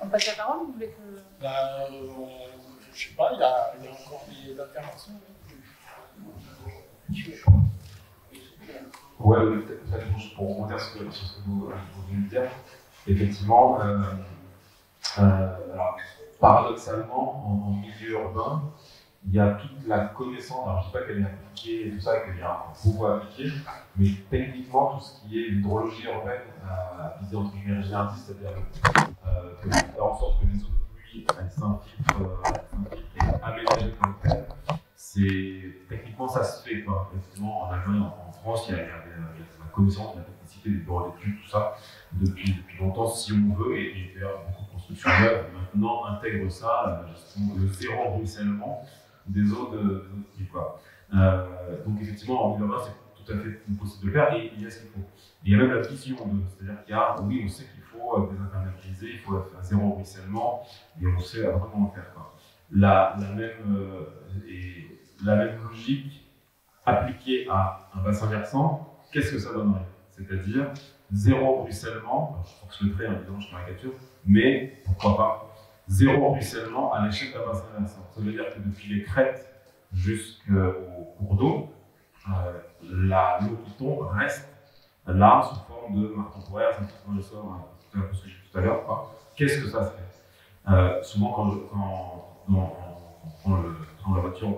A: On passe la parole ou vous voulez que.
B: Je ne sais pas, il y a encore des interventions.
E: Ouais, peut-être juste pour rebondir sur ce que vous venez de dire. Effectivement, alors, paradoxalement, en milieu urbain, il y a toute la connaissance, alors je ne dis pas qu'elle est appliquée et tout ça, qu'il y a encore beaucoup à appliquer, mais techniquement, tout ce qui est l'hydrologie urbaine à viser entre guillemets généraliste, c'est-à-dire faire en sorte que les eaux de pluie s'infiltrent et aménagées comme telles, techniquement ça se fait, quoi. Effectivement, en Allemagne, en France, il y a la connaissance de la technicité des bureaux d'études, tout ça, depuis longtemps, si on veut, et d'ailleurs beaucoup de constructions neuves maintenant intègrent ça, la gestion de zéro ruissellement des eaux de pluie, quoi. Donc effectivement, en milieu urbain, c'est tout à fait possible de le faire, et il y a ce qu'il faut. Il y a même la vision c'est-à-dire qu'il y a, oui, on sait qu'il faut désimperméabiliser, il faut faire zéro ruissellement, et on sait vraiment le faire, quoi. La même logique appliquée à un bassin versant, qu'est-ce que ça donnerait? C'est-à-dire zéro ruissellement, je force le trait, évidemment, je caricature, mais pourquoi pas zéro ruissellement à l'échelle d'un bassin versant. Ça veut dire que depuis les crêtes jusqu'au cours d'eau, l'eau qui tombe reste là sous forme de marque temporaire, ça dans le sol, c'est un peu ce que j'ai dit tout à l'heure. Qu'est-ce que ça fait? Souvent, quand on prend dans la voiture,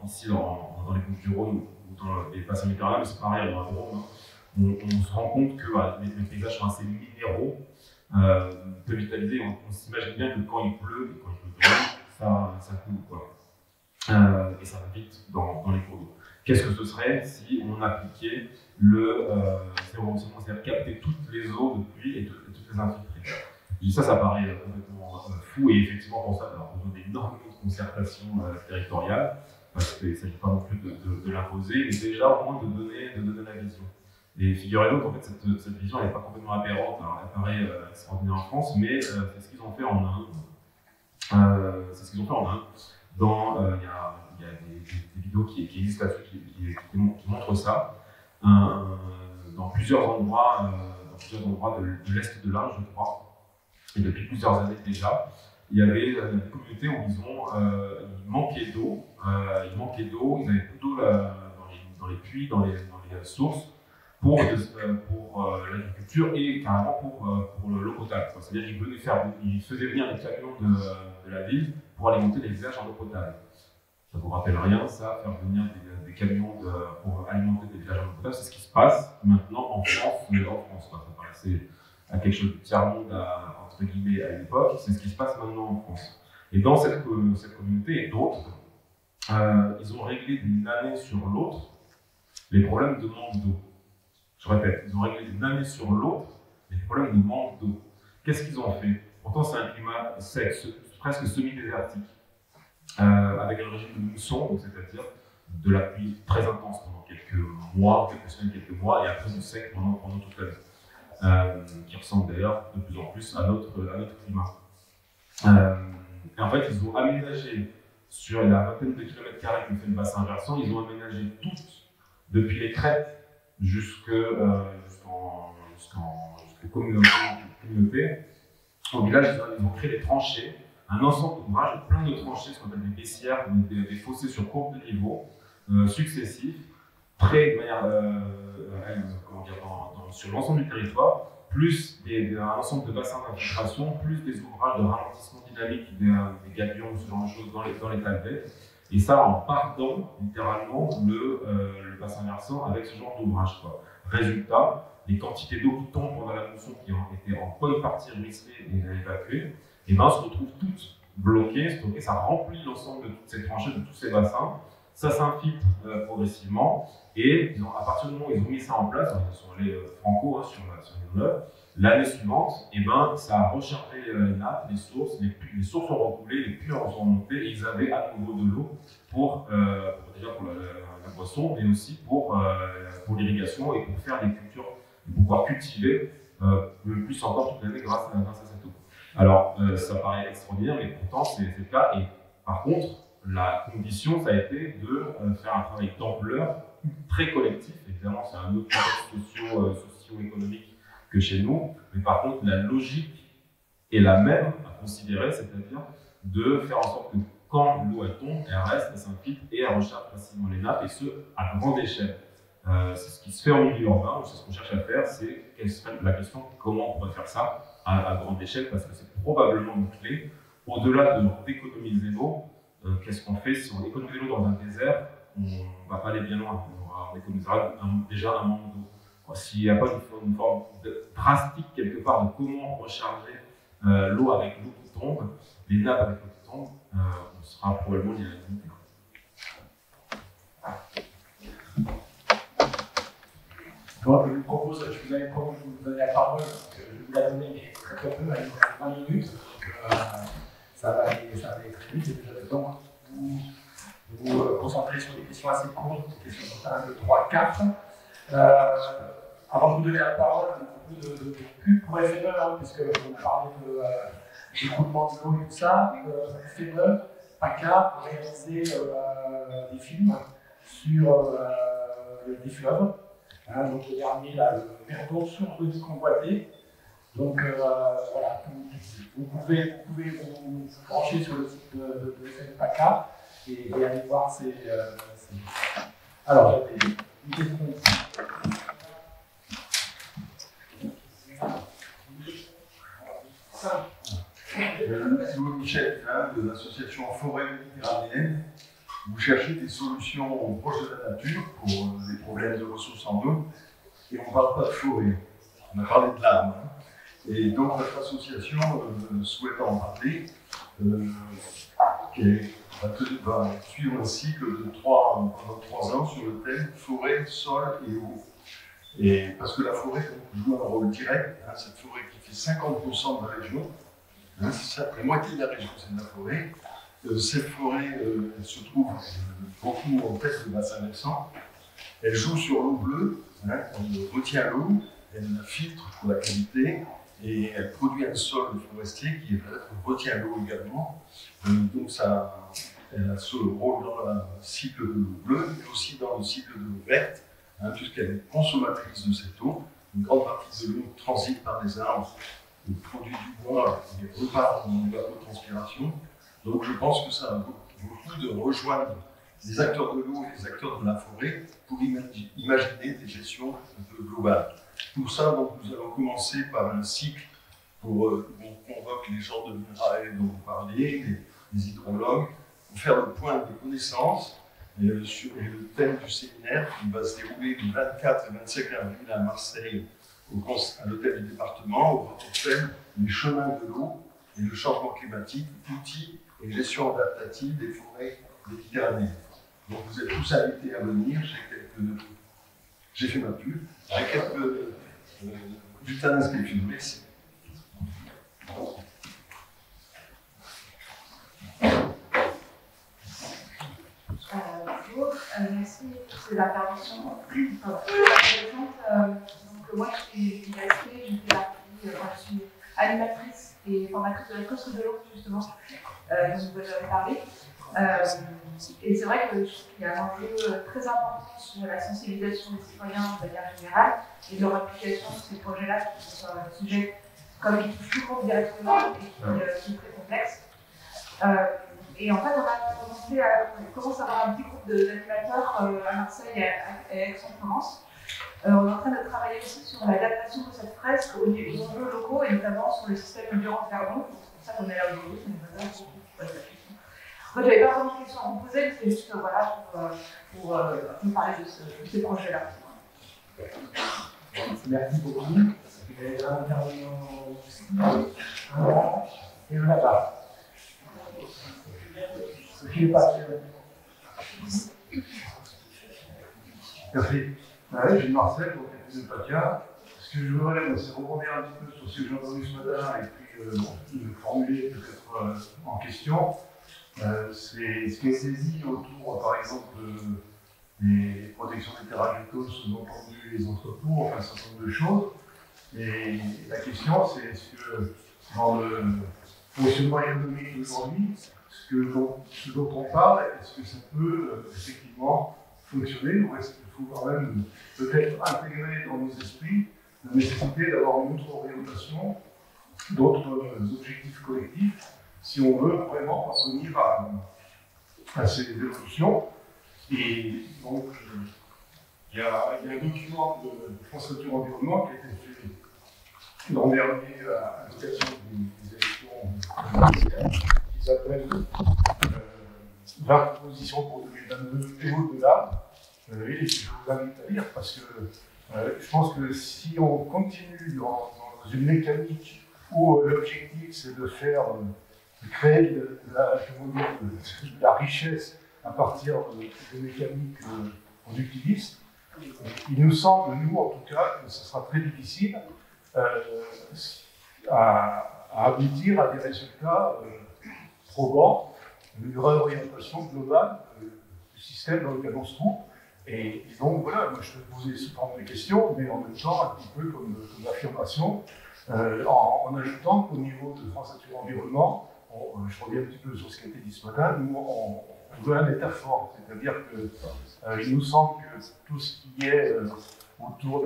E: ici dans les Bouches-du-Rhône ou dans les bassins méditerranéens, mais c'est pareil dans la Drôme, hein, on se rend compte que les paysages sont assez minéraux, peu vitalisés. On s'imagine bien que quand il pleut, et quand il pleut ça coule, quoi. Et ça va vite dans les cours d'eau. Qu'est-ce que ce serait si on appliquait le zéro émission, c'est-à-dire capter toutes les eaux de pluie et toutes les infiltrer. Et ça paraît complètement fou, et effectivement pour ça, on a besoin d'énormément de concertation territoriale, parce qu'il ne s'agit pas non plus de l'imposer, mais déjà au moins de donner la vision. Et figurez-vous qu'en fait cette vision elle n'est pas complètement aberrante, alors elle paraît extraordinaire en France, mais c'est ce qu'ils ont fait en Inde. C'est ce qu'ils ont fait en Inde. Il y a des vidéos qui existent là-dessus qui montrent ça. Dans plusieurs endroits de l'Est de l'Inde, je crois, et depuis plusieurs années déjà, il y avait des communautés où ils manquaient d'eau, ils avaient plus d'eau dans les puits, dans les sources, pour l'agriculture et carrément pour l'eau potable. C'est-à-dire qu'ils faisaient venir des camions de la ville pour alimenter les villages en eau potable. Ça vous rappelle rien, ça, faire venir des camions pour alimenter des villages en eau potable, c'est ce qui se passe maintenant en France, quoi. Ça paraissait à quelque chose de tiers-monde, entre guillemets, à l'époque, c'est ce qui se passe maintenant en France. Et dans cette communauté et d'autres, ils ont réglé d'une année sur l'autre les problèmes de manque d'eau. Je répète, ils ont réglé d'une année sur l'autre les problèmes de manque d'eau. Qu'est-ce qu'ils ont fait? Pourtant, c'est un climat sec, presque semi-désertique, avec un régime de mousson, c'est-à-dire de la pluie très intense pendant quelques semaines, quelques mois, et après du sec pendant toute l'année, qui ressemble d'ailleurs de plus en plus à notre climat. Et en fait, ils ont aménagé sur la vingtaine de kilomètres carrés que fait le bassin versant, ils ont aménagé toutes, depuis les crêtes jusqu'aux communautés. Au village, ils ont créé des tranchées, un ensemble d'ouvrages, plein de tranchées, ce qu'on appelle des baissières, des fossés sur courbe de niveau, successifs, de manière, sur l'ensemble du territoire, plus un ensemble de bassins d'infiltration, plus des ouvrages de ralentissement dynamique, des gabions, ce genre de choses dans les calvaires. Et ça en partant littéralement le bassin versant avec ce genre d'ouvrage. Résultat, les quantités d'eau qui tombent pendant la mousson, qui ont été en bonne partie ruisselées et évacuées, se retrouvent toutes bloquées, stockées. Ça remplit l'ensemble de toutes ces tranchées, de tous ces bassins. Ça s'infiltre progressivement. Et à partir du moment où ils ont mis ça en place, ils sont allés franco sur les neuves, l'année suivante, ça a rechargé les nappes, les sources ont recoulé, les puits ont remonté, et ils avaient à nouveau de l'eau pour la boisson, mais aussi pour l'irrigation et pour faire des cultures, pour pouvoir cultiver le plus encore toute l'année grâce à cette eau. Alors, ça paraît extraordinaire, mais pourtant c'est le cas. Et par contre, la condition, ça a été de faire un travail d'ampleur très collectif. Évidemment, c'est un autre contexte socio-économique que chez nous, mais par contre, la logique est la même à considérer, c'est-à-dire de faire en sorte que quand l'eau tombe, elle reste, elle s'infiltre et elle recharge facilement les nappes, et ce, à grande échelle. C'est ce qui se fait en milieu urbain, c'est ce qu'on cherche à faire, c'est quelle serait la question, comment on pourrait faire ça à grande échelle, parce que c'est probablement une clé. Au-delà d'économiser l'eau, qu'est-ce qu'on fait si on économise l'eau dans un désert? On ne va pas aller bien loin, on économisera déjà un manque d'eau. S'il n'y a pas une forme drastique quelque part de comment recharger l'eau avec l'eau qui tombe, les nappes avec l'eau qui tombe, on sera probablement limité.
B: Donc, je vous propose, je vous avais promis de vous donner la parole, parce que je vous la donnais, mais très peu, il nous reste 20 minutes, donc ça va aller très vite, et déjà le temps vous concentrer sur des questions assez courtes, des questions 1, 2, 3, 4. Avant de vous donner la parole, un peu de pub pour FME, puisque on a parlé du coulement de l'eau et tout ça. FME, PACA, a réalisé des films sur des fleuves. Donc le dernier, là, le Verdon sur Denis convoité. Donc voilà, vous pouvez vous brancher sur le site de FMPACA et aller voir ces. Alors, j'avais une question.
F: Thibaut Michel de l'association Forêt Méditerranéenne. Vous cherchez des solutions proches de la nature pour les problèmes de ressources en eau. Et on ne parle pas de forêt, on a parlé de l'arbre. Et donc notre association souhaite en parler, qui va suivre un cycle de pendant 3 ans sur le thème forêt, sol et eau. Et parce que la forêt joue un rôle direct, cette forêt qui fait 50% de la région, c'est ça, la moitié de la région c'est de la forêt. Cette forêt elle se trouve beaucoup en tête de bassin versant. Elle joue sur l'eau bleue, on retient l'eau, elle la filtre pour la qualité et elle produit un sol forestier qui retient l'eau également. Donc elle a ce rôle dans le cycle de l'eau bleue, mais aussi dans le cycle de l'eau verte, puisqu'elle est consommatrice de cette eau. Une grande partie de l'eau transite par les arbres, le produit du bois et repart en évapotranspiration. Donc je pense que ça a beaucoup de rejoindre les acteurs de l'eau et les acteurs de la forêt pour imaginer des gestions un peu globales. Pour ça, donc, nous allons commencer par un cycle où on convoque les gens de l'INRAE dont vous parliez, les hydrologues, pour faire le point des connaissances sur le thème du séminaire qui va se dérouler le 24 et 25 avril à Marseille, à l'hôtel du département, au thème les chemins de l'eau et le changement climatique, outils et gestion adaptative des forêts méditerranéennes. Donc vous êtes tous invités à venir, j'ai fait ma pub, avec quelques bulletins d'inscription. Merci.
A: Bonjour, merci pour ces interventions intéressantes. Donc moi je suis je suis animatrice et formatrice de la Coste de l'eau justement, dont vous avez parlé. Et c'est vrai qu'il y a un enjeu très important sur la sensibilisation des citoyens de manière générale et de leur implication sur ces projets-là, qui sont un sujet comme qui touche tout le monde directement et qui est très complexe. Et en fait, on commence à avoir un petit groupe d'animateurs à Marseille et à Aix-en-Provence. On est en train de travailler aussi sur l'adaptation de cette fresque aux enjeux locaux et notamment sur le système Durand-Clermont. C'est pour ça qu'on est là aujourd'hui. En fait, je n'avais pas vraiment de questions à vous poser, mais c'est juste voilà, pour nous parler de ces projets-là.
F: Merci beaucoup. Il y a un intervenant ici, un et un là-bas. Ce qui est passé. Merci. Je suis de Marseille, pour le PACA. Ce que je voudrais, c'est rebondir un petit peu sur ce que j'ai entendu ce matin et puis le formuler peut-être en question. C'est ce qui est saisi autour, par exemple, des protections des terres agricoles, sous-entendu les entrepôts, enfin un certain nombre de choses. Et la question, c'est est-ce que dans le fonctionnement économique d'aujourd'hui, ce dont on parle, est-ce que ça peut effectivement fonctionner ou est-ce qu'il faut quand même peut-être intégrer dans nos esprits la nécessité d'avoir une autre orientation, d'autres objectifs collectifs, si on veut vraiment parvenir à ces évolutions. Et donc, il y a un document de France Nature Environnement qui a été fait l'an dernier à l'occasion des élections présidentielles, qui s'appelle 20 propositions pour 2022 et au-delà. Et je vous invite à lire parce que je pense que si on continue dans une mécanique où l'objectif c'est de créer de la richesse à partir de mécaniques productivistes, il nous semble, nous en tout cas, que ce sera très difficile à aboutir à des résultats probants, une réorientation globale du système dans lequel on se trouve. Et donc voilà, moi je peux poser sous forme de questions, mais en même temps un petit peu comme affirmation, en ajoutant qu'au niveau de France Nature Environnement, je reviens un petit peu sur ce qui a été dit ce matin, nous on veut un État fort, c'est-à-dire qu'il nous semble que tout ce qui est autour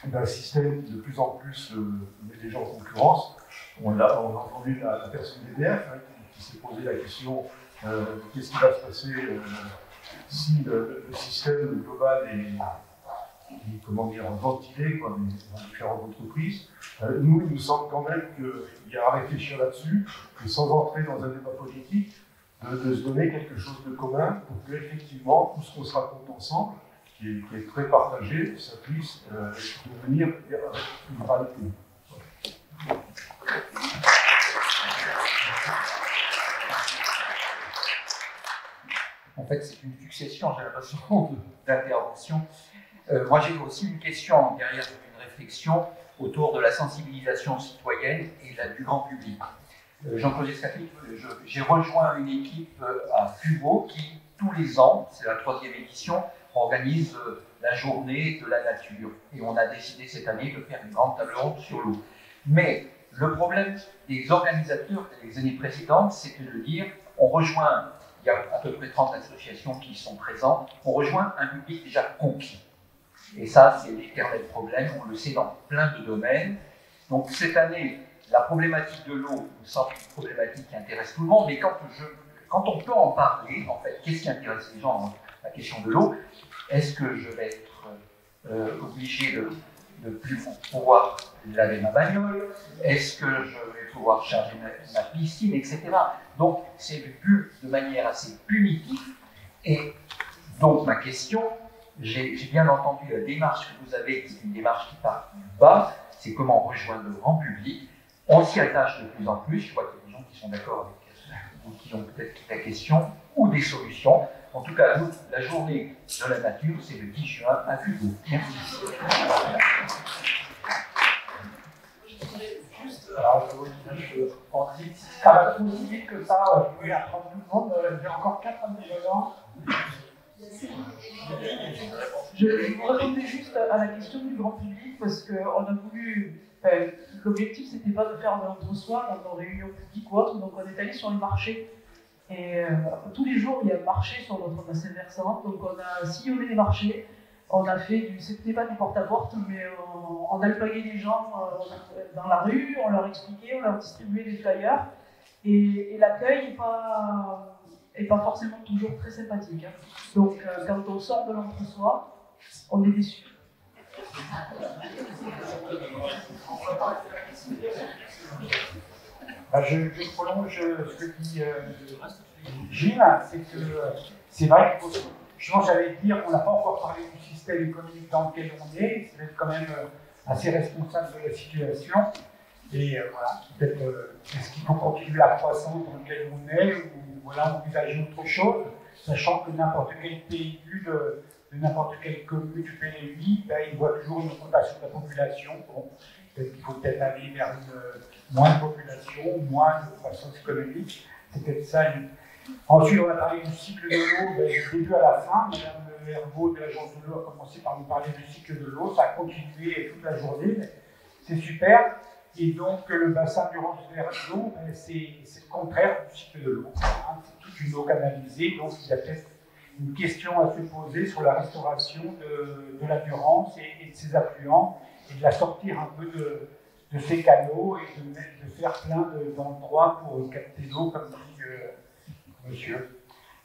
F: d'un système qui de plus en plus met les gens en concurrence, on a entendu la personne d'EDF qui s'est posé la question qu'est-ce qui va se passer si le système global comment dire, ventilé, quoi, mais dans différentes entreprises. Nous, il nous semble quand même qu'il y a à réfléchir là-dessus, et sans entrer dans un débat politique, de se donner quelque chose de commun pour que, effectivement, tout ce qu'on se raconte ensemble, qui est très partagé, ça puisse devenir une réalité.
D: En fait, c'est une succession, j'ai l'impression, d'interventions. Moi, j'ai aussi une question derrière une réflexion autour de la sensibilisation citoyenne et du grand public. Jean-Claude Escaffi, j'ai rejoint une équipe à Fubo qui, tous les ans, c'est la 3e édition, organise la journée de la nature. Et on a décidé cette année de faire une grande table ronde sur l'eau. Mais le problème des organisateurs des années précédentes, c'était de dire, on rejoint, il y a à peu près 30 associations qui sont présentes, on rejoint un public déjà conquis. Et ça, c'est l'éternel problème, on le sait dans plein de domaines. Donc cette année, la problématique de l'eau me semble une problématique qui intéresse tout le monde, mais quand on peut en parler, en fait, qu'est-ce qui intéresse les gens dans la question de l'eau? Est-ce que je vais être obligé de ne plus pouvoir laver ma bagnole? Est-ce que je vais pouvoir charger ma piscine, etc. Donc c'est vu de manière assez punitive. Et donc ma question, j'ai bien entendu la démarche que vous avez, c'est une démarche qui part du bas, c'est comment rejoindre le grand public. On s'y attache de plus en plus, je vois qu'il y a des gens qui sont d'accord avec ou qui ont peut-être la question, ou des solutions. En tout cas, nous, la journée de la nature, c'est le 10 juin à Fugo. Merci.
B: Alors, ça va aussi vite que ça, je vais apprendre tout le monde, j'ai encore 4 intervenants.
G: Je vous répondais juste à la question du grand public parce qu'on a voulu. L'objectif, c'était pas de faire de l'entre-soi dans nos réunions publiques ou autres, donc on est allé sur les marchés. Et tous les jours, il y a un marché sur notre bassin versant, donc on a sillonné les marchés. On a fait c'était pas du porte-à-porte, mais on alpaguait les gens dans la rue, on leur expliquait, on leur distribuait des flyers. Et l'accueil n'est pas forcément toujours très sympathique. Hein. Donc quand on sort de l'entre-soi, on est déçu.
B: Je prolonge ce que dit Gilles, c'est que c'est vrai que je pense que j'allais dire qu'on n'a pas encore parlé du système économique dans lequel on est, c'est quand même assez responsable de la situation. Et voilà, peut-être est-ce qu'il faut continuer la croissance dans laquelle on est ou voilà, envisager autre chose, sachant que n'importe quel PIU de n'importe quelle commune du PLUI, ben, il voit toujours une augmentation de la population. Bon, peut-être qu'il faut peut-être aller vers une moins de population, moins de croissance économique. C'est peut-être ça. Ensuite, on va parler du cycle de l'eau, ben, du début à la fin. Madame Herbault de l'Agence de l'eau a commencé par nous parler du cycle de l'eau. Ça a continué toute la journée. C'est super. Et donc, le bassin du vers l'eau, ben, c'est le contraire du cycle de l'eau. Hein. C'est toute une eau canalisée. Donc, il y a peut-être une question à se poser sur la restauration de la Durance et de ses affluents et de la sortir un peu de ces canaux et de faire plein d'endroits pour capter l'eau, comme dit monsieur.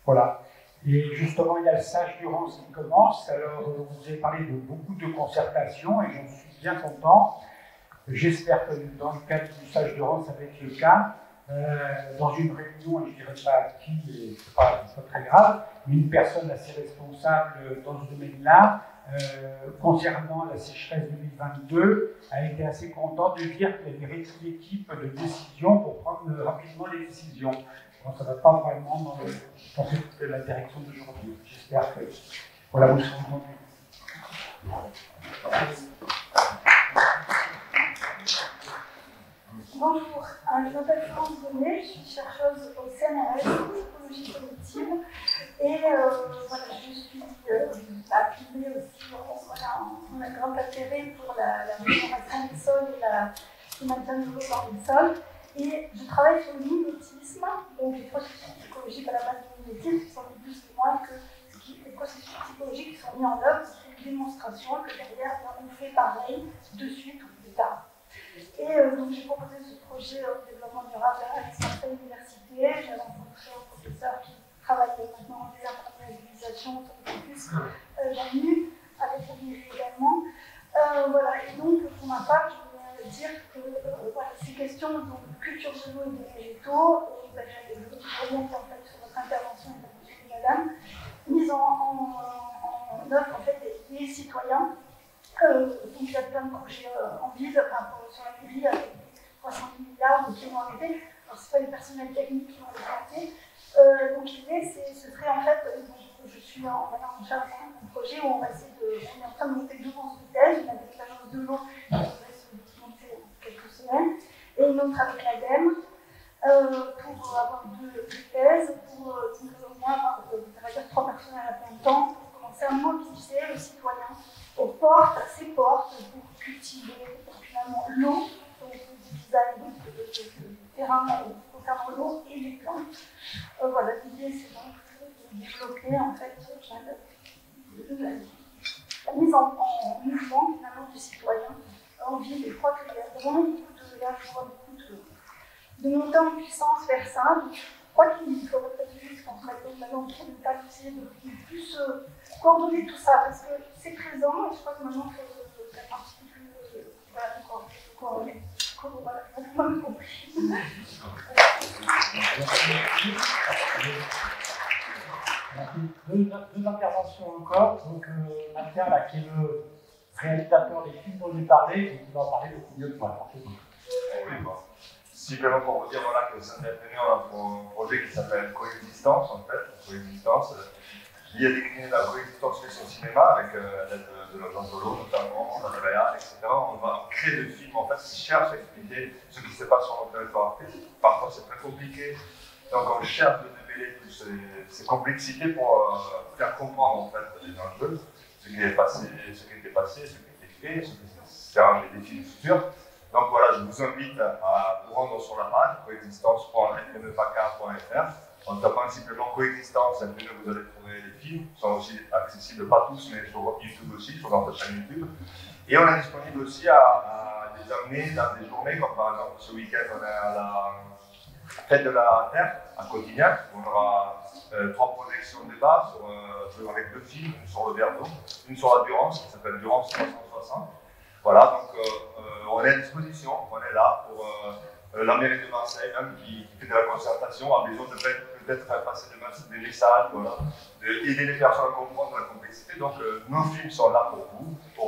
B: Voilà. Et justement, il y a le Sage Durance qui commence. Alors, vous avez parlé de beaucoup de concertation et j'en suis bien content. J'espère que dans le cadre du Sage Durance, ça va être le cas. Dans une réunion, et je ne dirais pas qui, mais ce n'est pas très grave, mais une personne assez responsable dans ce domaine-là, concernant la sécheresse 2022, a été assez contente de dire qu'il y avait réduit l'équipe de décision pour prendre rapidement les décisions. Donc, ça ne va pas vraiment dans la direction d'aujourd'hui. J'espère que voilà, vous serez entendus.
H: Bonjour, je m'appelle Florence Bonnet, je suis chercheuse au CNRS, psychologie cognitive, et voilà, je suis activée aussi, voilà, on a un grand intérêt pour la régénération des sols et le maintien de l'eau dans les sols, et je travaille sur le mimétisme, donc les processus psychologiques à la base du mimétisme qui sont ni plus ni moins que les processus psychologiques qui sont mis en œuvre, c'est une démonstration que derrière on fait pareil de suite ou plus tard. Et donc j'ai proposé ce projet de développement durable à certaines universités. J'ai rencontré un professeur qui travaille maintenant en désintermédiarisation sur le campus d'ANU, avec Olivier également. question donc, de culture de l'eau et des végétaux. Je reviens en fait sur votre intervention et la madame. Mise en œuvre en fait des citoyens. Donc il y a plein de projets en ville, sur la mairie avec 300 milliards qui vont arriver. Alors ce pas les personnels techniques qui vont les planter. Donc l'idée ce serait en fait, je suis en charge d'un projet où on va essayer on est en train de monter 2 grosses thèses, une avec l'agence de l'eau qui devrait se monter en quelques semaines, et une autre avec l'ADEME, pour avoir 2 thèses, pour au moins avoir, ça va dire 3 personnels à plein temps, pour commencer à mobiliser le citoyen aux portes, à ses portes, pour cultiver finalement l'eau, donc du design de terrain concernant l'eau et les plantes. Voilà, l'idée c'est donc de développer en fait la mise en mouvement finalement du citoyen en ville. Et je crois qu'il y a vraiment beaucoup de montée en puissance vers ça. Donc, je crois qu'il faudrait peut-être juste qu'on se mette maintenant autour d'une table, essayer de plus coordonner tout ça, parce que c'est présent et je crois que maintenant il faut faire un petit peu plus coordonner. Voilà, vous m'avez compris.
B: Deux interventions encore. Donc, Mathieu, là, qui est le réalisateur des films dont j'ai parlé, et qui va en parler beaucoup mieux que moi.
I: Oui, bon. Simplement pour vous dire voilà, que Saint-Étienne a un projet qui s'appelle Coexistence, en fait. Coexistence. Il a décliné la coexistence fait son cinéma avec l'aide de l'agence de l'eau, notamment, la Réal, etc. On va créer des films en fait, qui cherchent à expliquer ce qui se passe sur notre territoire. Parfois, c'est très compliqué. Donc, on cherche de démêler toutes ces complexités pour faire comprendre en fait, les enjeux, ce qui est passé, ce qui était passé, ce qui était fait, ce qui sera les défis du futur. Donc voilà, je vous invite à vous rendre sur la page coexistence.fnepaca.fr. En tapant simplement coexistence, vous allez trouver les films. Ils sont aussi accessibles, pas tous, mais sur YouTube aussi, sur notre chaîne YouTube. Et on est disponible aussi à les amener dans des journées, comme par exemple ce week-end, on est à la Fête de la Terre à Cotignac. On aura 3 projections de débat avec 2 films, une sur le verre d'eau, une sur la Durance, qui s'appelle Durance 360. Voilà, donc on est à disposition, on est là pour la mairie de Marseille, même qui fait de la concertation, a besoin de peut-être faire passer des messages, voilà, d'aider les personnes à comprendre la complexité. Donc nos films sont là pour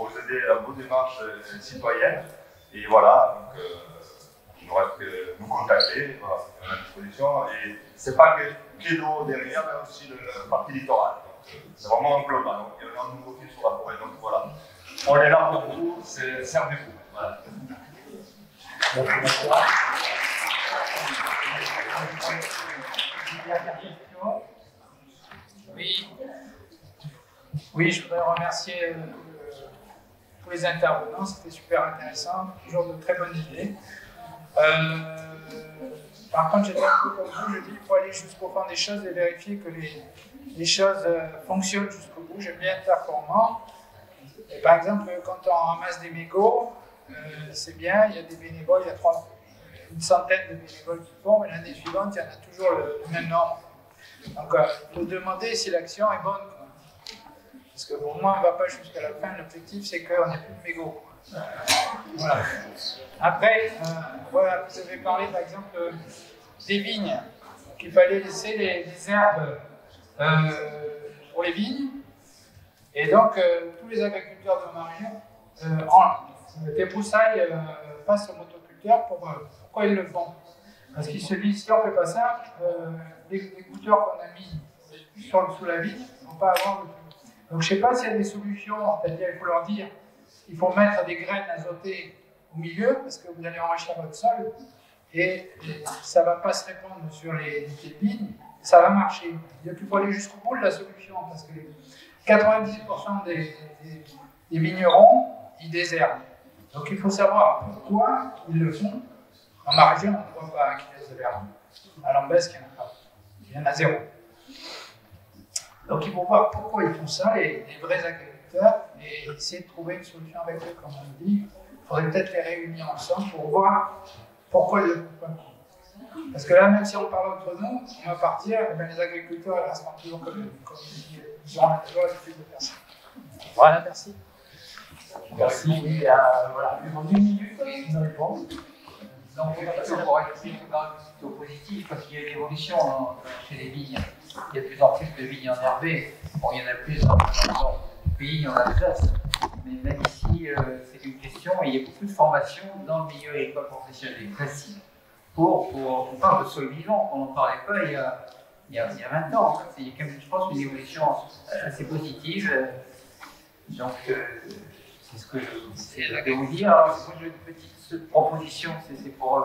I: vous aider à vos démarches citoyennes. Et voilà, donc il ne reste que nous contacter, voilà, on est à disposition. Et c'est pas que l'eau derrière, mais aussi le parti littoral. C'est vraiment un global. Donc, il y a un nouveau film sur la forêt. Donc voilà, on est là pour vous, servez-vous. Voilà.
J: Oui, je voudrais remercier tous les intervenants, c'était super intéressant, toujours de très bonnes idées. Par contre, j'étais un peu comme vous, je dis qu'il faut aller jusqu'au fond des choses et vérifier que les choses fonctionnent jusqu'au bout. J'aime bien être performant. Et par exemple, quand on ramasse des mégots, c'est bien, il y a des bénévoles, il y a une centaine de bénévoles qui font, mais l'année suivante, il y en a toujours le même nombre. Donc, il faut demander si l'action est bonne. Parce que pour moi, on ne va pas jusqu'à la fin. L'objectif, c'est qu'on n'ait plus de mégots. Voilà. Après, voilà, vous avez parlé, par exemple, des vignes, qu'il fallait laisser les herbes pour les vignes. Et donc, tous les agriculteurs de ma région débroussaillent face aux motoculteurs. Pourquoi ils le font? Parce qu'ils se disent, si on ne fait pas ça, les gouteurs qu'on a mis sous la vigne ne vont pas avoir le. Donc, je ne sais pas s'il y a des solutions, c'est-à-dire il faut leur dire qu'il faut mettre des graines azotées au milieu, parce que vous allez enrichir votre sol, et ça ne va pas se répandre sur les vignes, ça va marcher. Il faut aller jusqu'au bout de la solution, parce que 90% des vignerons, ils désherbent. Donc il faut savoir pourquoi ils le font. Dans ma région, on ne voit pas qu'ils désherbent. À Lambesc, il n'y en a pas. Il y en a 0. Donc il faut voir pourquoi ils font ça, les vrais agriculteurs, et essayer de trouver une solution avec eux, comme on dit. Il faudrait peut-être les réunir ensemble pour voir pourquoi ils ne le font pas. Parce que là, même si on parle entre nous, on va partir, et bien les agriculteurs ils resteront toujours comme ils auront toujours l'habitude de faire ça. Voilà, merci.
B: Merci. Et voilà, en 1 minute, une réponse.
D: Donc, pour être plutôt positif, parce qu'il y a une évolution chez les vignes. Il y a de plus en plus de vignes enherbées. Bon, il y en a plus dans le nord du pays, en Alsace. Mais même ici, c'est une question, et il y a beaucoup de formations dans le milieu agricole professionnel classique. On parle de sol vivant, on n'en parlait pas il y a 20 ans. Il y a quand même, je pense, une évolution assez positive. Donc, c'est ce que je vais vous dire. Alors, moi, j'ai une petite proposition, c'est pour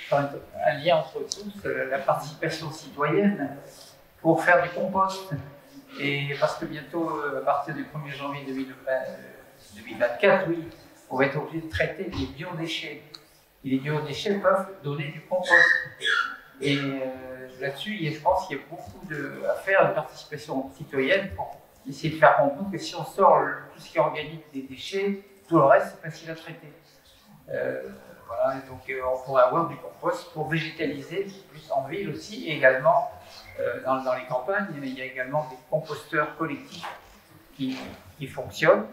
D: faire un lien entre tous, la participation citoyenne pour faire du compost. Et parce que bientôt, à partir du 1er janvier 2024, oui, on va être obligé de traiter les biodéchets. Et les biodéchets peuvent donner du compost. Et là-dessus, je pense qu'il y a beaucoup à faire de participation citoyenne pour essayer de faire comprendre que si on sort tout ce qui est organique des déchets, tout le reste, c'est facile à traiter. Voilà, donc on pourrait avoir du compost pour végétaliser, plus en ville aussi, et également dans les campagnes, il y a également des composteurs collectifs qui fonctionnent,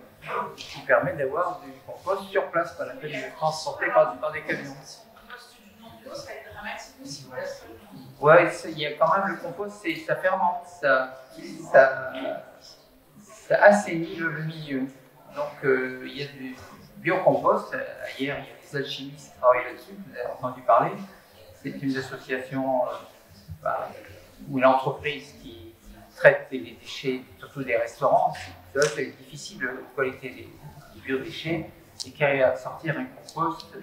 D: qui permettent d'avoir du compost sur place, pas la peine de transporter par des camions. Ouais, il y a quand même le compost, ça fermente, ça assainit le milieu. Donc il y a du biocompost. Hier, il y a des alchimistes qui travaillent là-dessus, vous avez entendu parler. C'est une association ou une entreprise qui traite des déchets, surtout des restaurants. C'est difficile de collecter des biodéchets et qui arrive à sortir un compost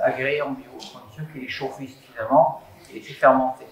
D: agréé en bio, en condition qu'il est chauffé suffisamment et laissé fermenter.